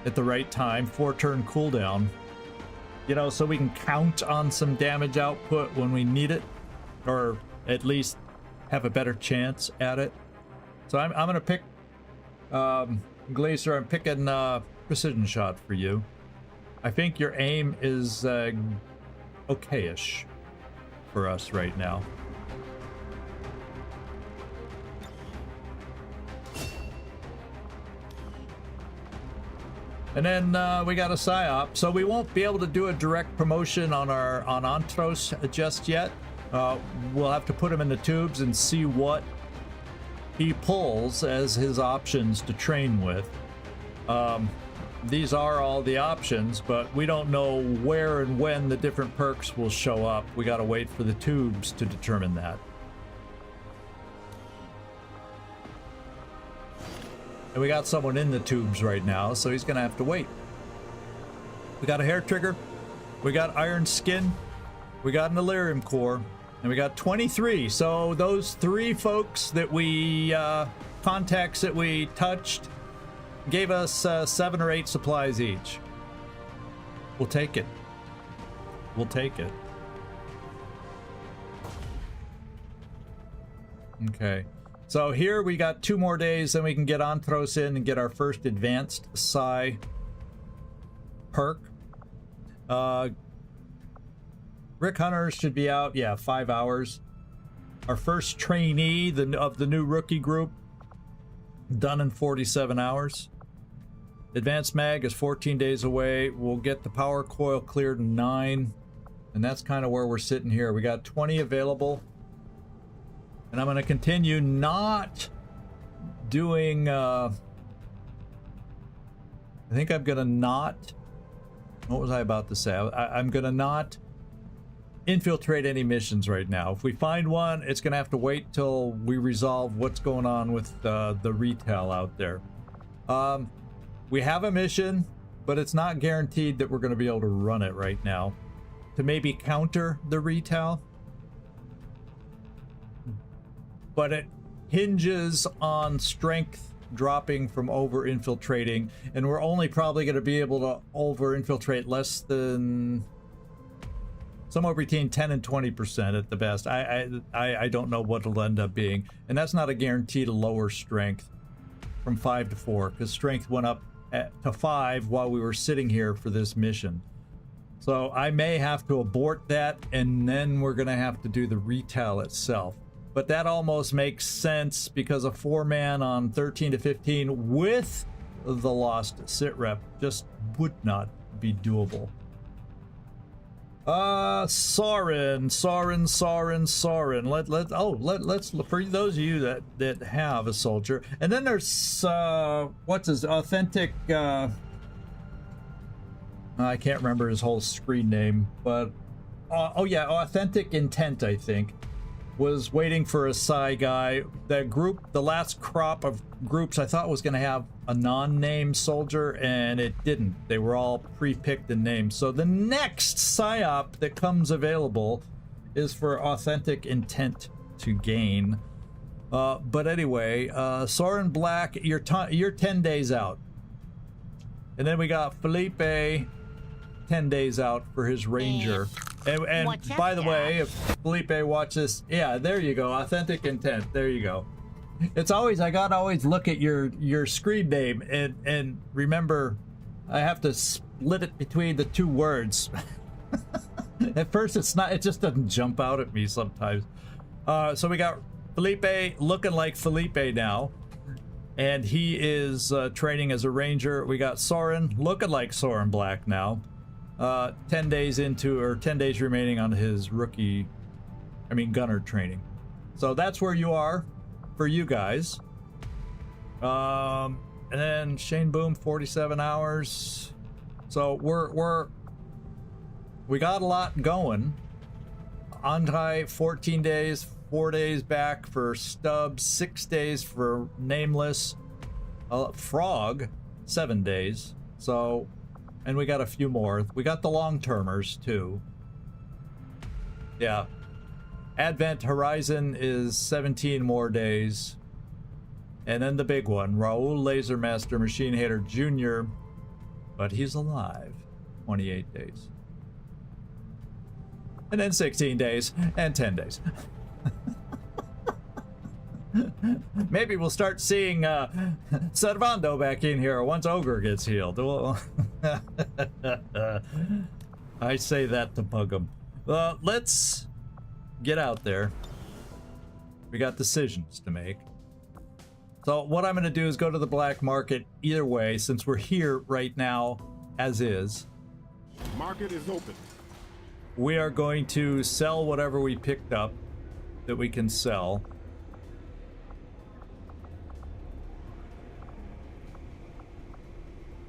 at the right time. 4-turn cooldown. You know, so we can count on some damage output when we need it, or at least have a better chance at it. So I'm gonna pick Gleacer. I'm picking precision shot for you. I think your aim is okayish for us right now. And then we got a Psi Ops, so we won't be able to do a direct promotion on Ontrose just yet. We'll have to put him in the tubes and see what he pulls as his options to train with. These are all the options, but we don't know where and when the different perks will show up. We gotta wait for the tubes to determine that. And we got someone in the tubes right now, so he's gonna have to wait. We got a hair trigger, we got iron skin, we got an Elerium core, and we got 23. So those 3 folks that we contacts that we touched gave us 7 or 8 supplies each. We'll take it. We'll take it. Okay. So here we got 2 more days, then we can get Ontrose in and get our first advanced Psi perk. Rick Hunter should be out, yeah, 5 hours. Our first trainee of the new rookie group, done in 47 hours. Advanced mag is 14 days away. We'll get the power coil cleared in 9. And that's kind of where we're sitting here. We got 20 available. And I'm going to continue not doing... I think I'm going to not... What was I about to say? I'm going to not infiltrate any missions right now. If we find one, it's going to have to wait till we resolve what's going on with the retail out there. We have a mission, but it's not guaranteed that we're going to be able to run it right now. To maybe counter the retail. But it hinges on strength dropping from over-infiltrating, and we're only probably going to be able to over-infiltrate less than somewhere between 10 and 20% at the best. I don't know what it'll end up being, and that's not a guarantee to lower strength from 5 to 4, because strength went up to 5 while we were sitting here for this mission. So I may have to abort that, and then we're going to have to do the retail itself. But that almost makes sense because a 4-man on 13 to 15 with the lost sit rep just would not be doable. Soren. Let's for those of you that have a soldier. And then there's what's his authentic I can't remember his whole screen name, but oh yeah, Authentic Intent, I think, was waiting for a Psi guy. That group, the last crop of groups, I thought was going to have a non-name soldier, and it didn't. They were all pre-picked and named. So the next Psi Op that comes available is for Authentic Intent to gain. But anyway, Soren Black, you're 10 days out. And then we got Felipe, 10 days out for his Ranger. And by the way, if Felipe watches, yeah, there you go, Authentic Intent, there you go. It's always, I gotta always look at your screen name and remember, I have to split it between the two words. At first it's not, it just doesn't jump out at me sometimes. So we got Felipe looking like Felipe now, and he is training as a Ranger. We got Soren looking like Soren Black now. 10 days into, or 10 days remaining on his gunner training. So that's where you are for you guys. And then Shane Boom, 47 hours. So we got a lot going. Andrei, 14 days, 4 days back for Stubbs, 6 days for Nameless. Frog, 7 days. So, and we got a few more. We got the long-termers, too. Yeah. Advent Horizon is 17 more days. And then the big one, Raul Lasermaster Machine Hater Jr., but he's alive. 28 days. And then 16 days, and 10 days. Maybe we'll start seeing Servando back in here once Ogre gets healed. Well, I say that to bug him. Let's get out there. We got decisions to make. So what I'm going to do is go to the black market either way, since we're here right now as is. Market is open. We are going to sell whatever we picked up that we can sell.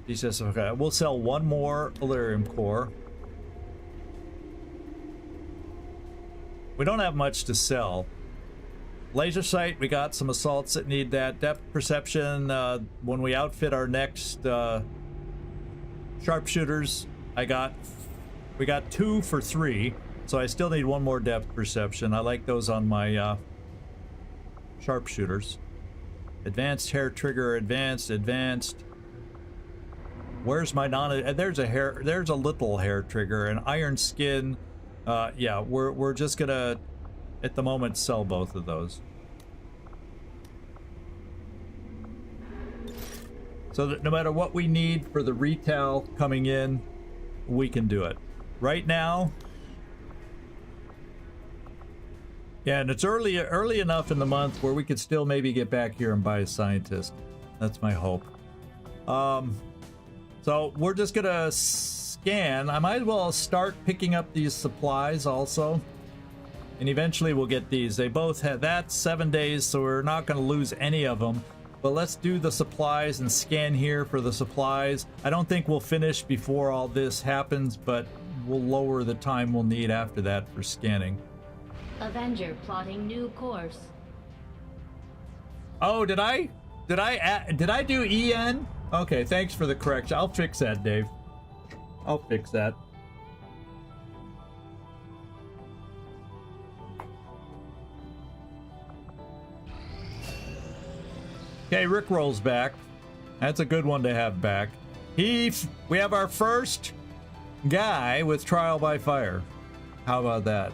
He says, okay, we'll sell one more Elerium core. We don't have much to sell. Laser sight, we got some assaults that need that. Depth perception, when we outfit our next sharpshooters, we got 2 for 3, so I still need one more depth perception. I like those on my sharpshooters. Advanced hair trigger, advanced. Where's my there's a little hair trigger, and iron skin. Yeah, we're just gonna at the moment sell both of those. So that no matter what we need for the retail coming in, we can do it. Right now, Yeah, and it's early enough in the month where we could still maybe get back here and buy a scientist. That's my hope. So we're just gonna scan. I might as well start picking up these supplies also. And eventually we'll get these. They both have that 7 days, so we're not gonna lose any of them. But let's do the supplies and scan here for the supplies. I don't think we'll finish before all this happens, but we'll lower the time we'll need after that for scanning. Avenger plotting new course. Oh, did I do EN? Okay, thanks for the correction. I'll fix that, Dave. I'll fix that. Okay, Rick rolls back. That's a good one to have back. We have our first guy with trial by fire. How about that?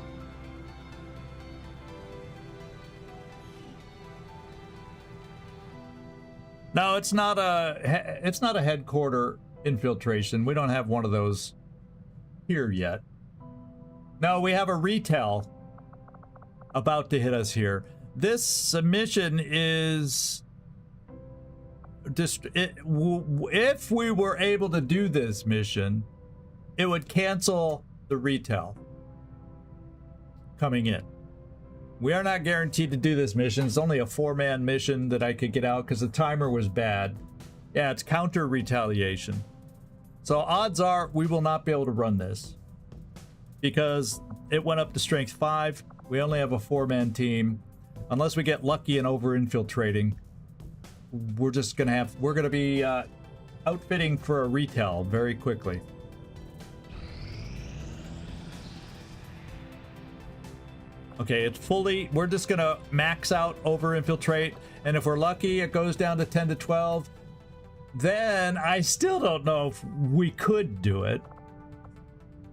No, it's not a headquarter infiltration. We don't have one of those here yet. No, we have a retail about to hit us here. This mission is if we were able to do this mission, it would cancel the retail coming in. We are not guaranteed to do this mission. It's only a 4-man mission that I could get out because the timer was bad. Yeah, it's counter retaliation. So odds are we will not be able to run this because it went up to strength 5. We only have a 4-man team. Unless we get lucky and over infiltrating, we're gonna be outfitting for a retail very quickly. Okay, it's fully, we're just gonna max out over infiltrate, and if we're lucky it goes down to 10 to 12. Then I still don't know if we could do it,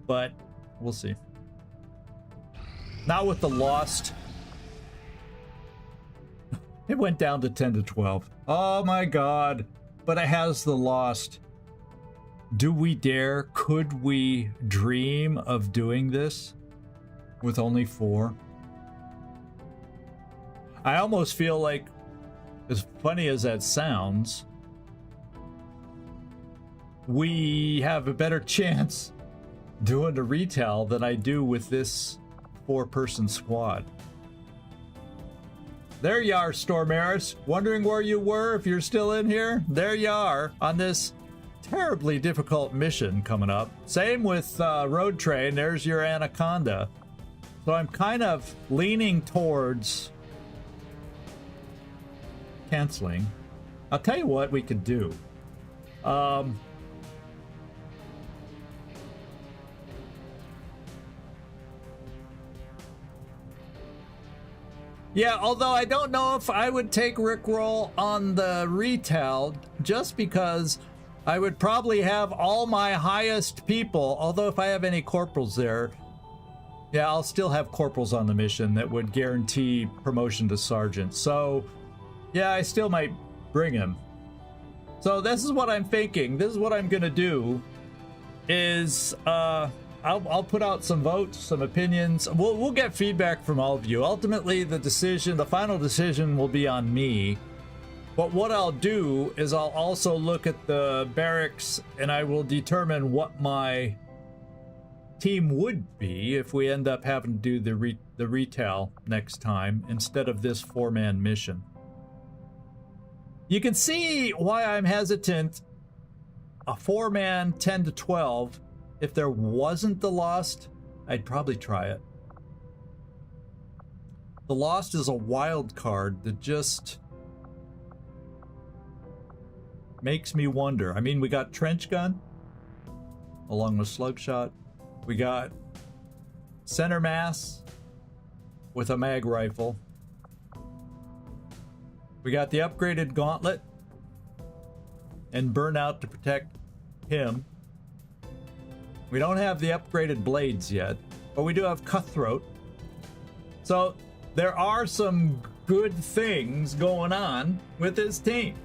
but we'll see. Not with the lost. It went down to 10 to 12. Oh my god. But it has the lost. Do we dare? Could we dream of doing this with only 4? I almost feel like, as funny as that sounds, we have a better chance doing the retail than I do with this 4-person squad. There you are, Stormaris. Wondering where you were if you're still in here? There you are on this terribly difficult mission coming up. Same with Road Train. There's your Anaconda. So I'm kind of leaning towards canceling. I'll tell you what we could do. Yeah, although I don't know if I would take Rickroll on the retail, just because I would probably have all my highest people, although if I have any corporals there, yeah, I'll still have corporals on the mission that would guarantee promotion to sergeant. So, yeah, I still might bring him. So this is what I'm thinking. This is what I'm gonna do is, I'll put out some votes, some opinions. We'll get feedback from all of you. Ultimately, the final decision will be on me. But what I'll do is I'll also look at the barracks and I will determine what my team would be if we end up having to do the retail next time instead of this 4-man mission. You can see why I'm hesitant. A 4-man 10 to 12. If there wasn't the Lost, I'd probably try it. The Lost is a wild card that just makes me wonder. I mean, we got Trench Gun along with Slugshot. We got Center Mass with a mag rifle. We got the upgraded Gauntlet and Burnout to protect him. We don't have the upgraded blades yet, but we do have Cutthroat. So there are some good things going on with this team.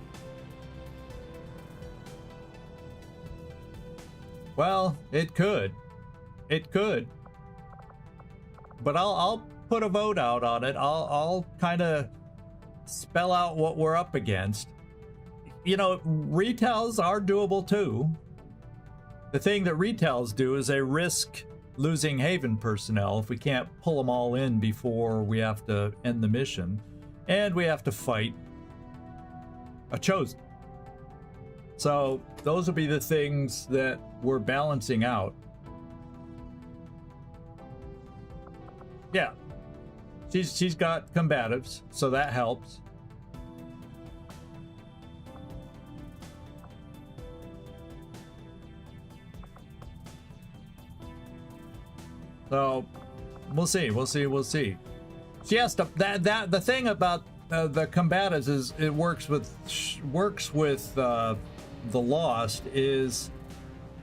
Well, it could. It could. But I'll put a vote out on it. I'll kind of spell out what we're up against. You know, retells are doable too. The thing that retells do is they risk losing Haven personnel if we can't pull them all in before we have to end the mission, and we have to fight a chosen. So those will be the things that we're balancing out. Yeah, she's got combatives, so that helps. So we'll see. She has to. The thing about the combatives is it works with the Lost is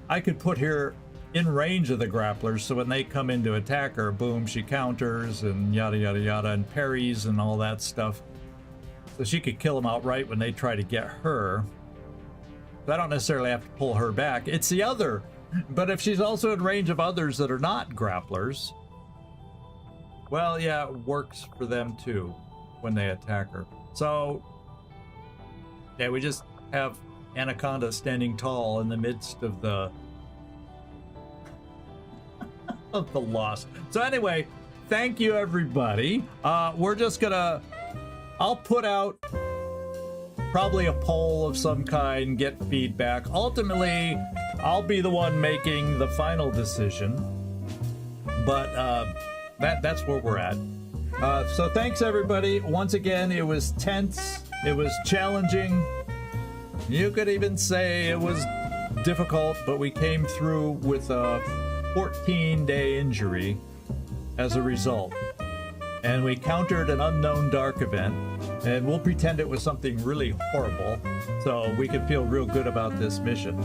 I could put her in range of the grapplers, so when they come in to attack her, boom, she counters and yada yada yada and parries and all that stuff. So she could kill them outright when they try to get her. So I don't necessarily have to pull her back. It's the other. But if she's also in range of others that are not grapplers, well, yeah, it works for them too when they attack her. So, yeah, we just have Anaconda standing tall in the midst of the of the Lost. So anyway, thank you everybody. We're just gonna, I'll put out probably a poll of some kind, get feedback. Ultimately, I'll be the one making the final decision, but that's where we're at. So thanks everybody. Once again, it was tense, it was challenging. You could even say it was difficult, but we came through with a 14-day injury as a result. And we countered an unknown dark event, and we'll pretend it was something really horrible so we can feel real good about this mission.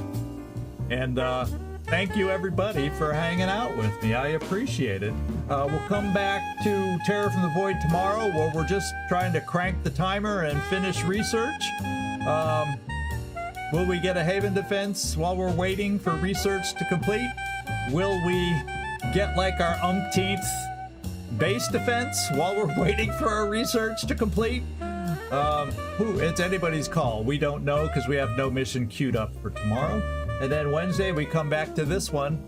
And thank you everybody for hanging out with me. I appreciate it. We'll come back to Terror from the Void tomorrow, where we're just trying to crank the timer and finish research. Will we get a Haven defense while we're waiting for research to complete? Will we get like our umpteenth base defense while we're waiting for our research to complete? It's anybody's call. We don't know because we have no mission queued up for tomorrow. And then Wednesday we come back to this one.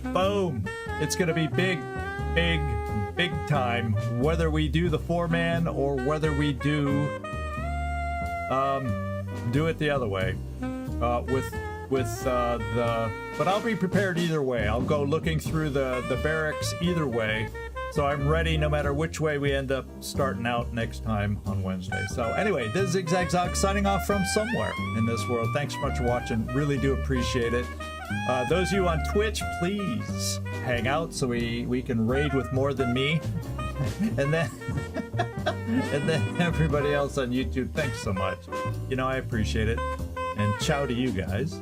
Boom! It's gonna be big time. Whether we do the 4-man or whether we do it the other way. But I'll be prepared either way. I'll go looking through the barracks either way. So I'm ready no matter which way we end up starting out next time on Wednesday. So anyway, this is ZigZagZog signing off from somewhere in this world. Thanks so much for watching. Really do appreciate it. Those of you on Twitch, please hang out so we can raid with more than me. And then everybody else on YouTube, thanks so much. You know, I appreciate it. And ciao to you guys.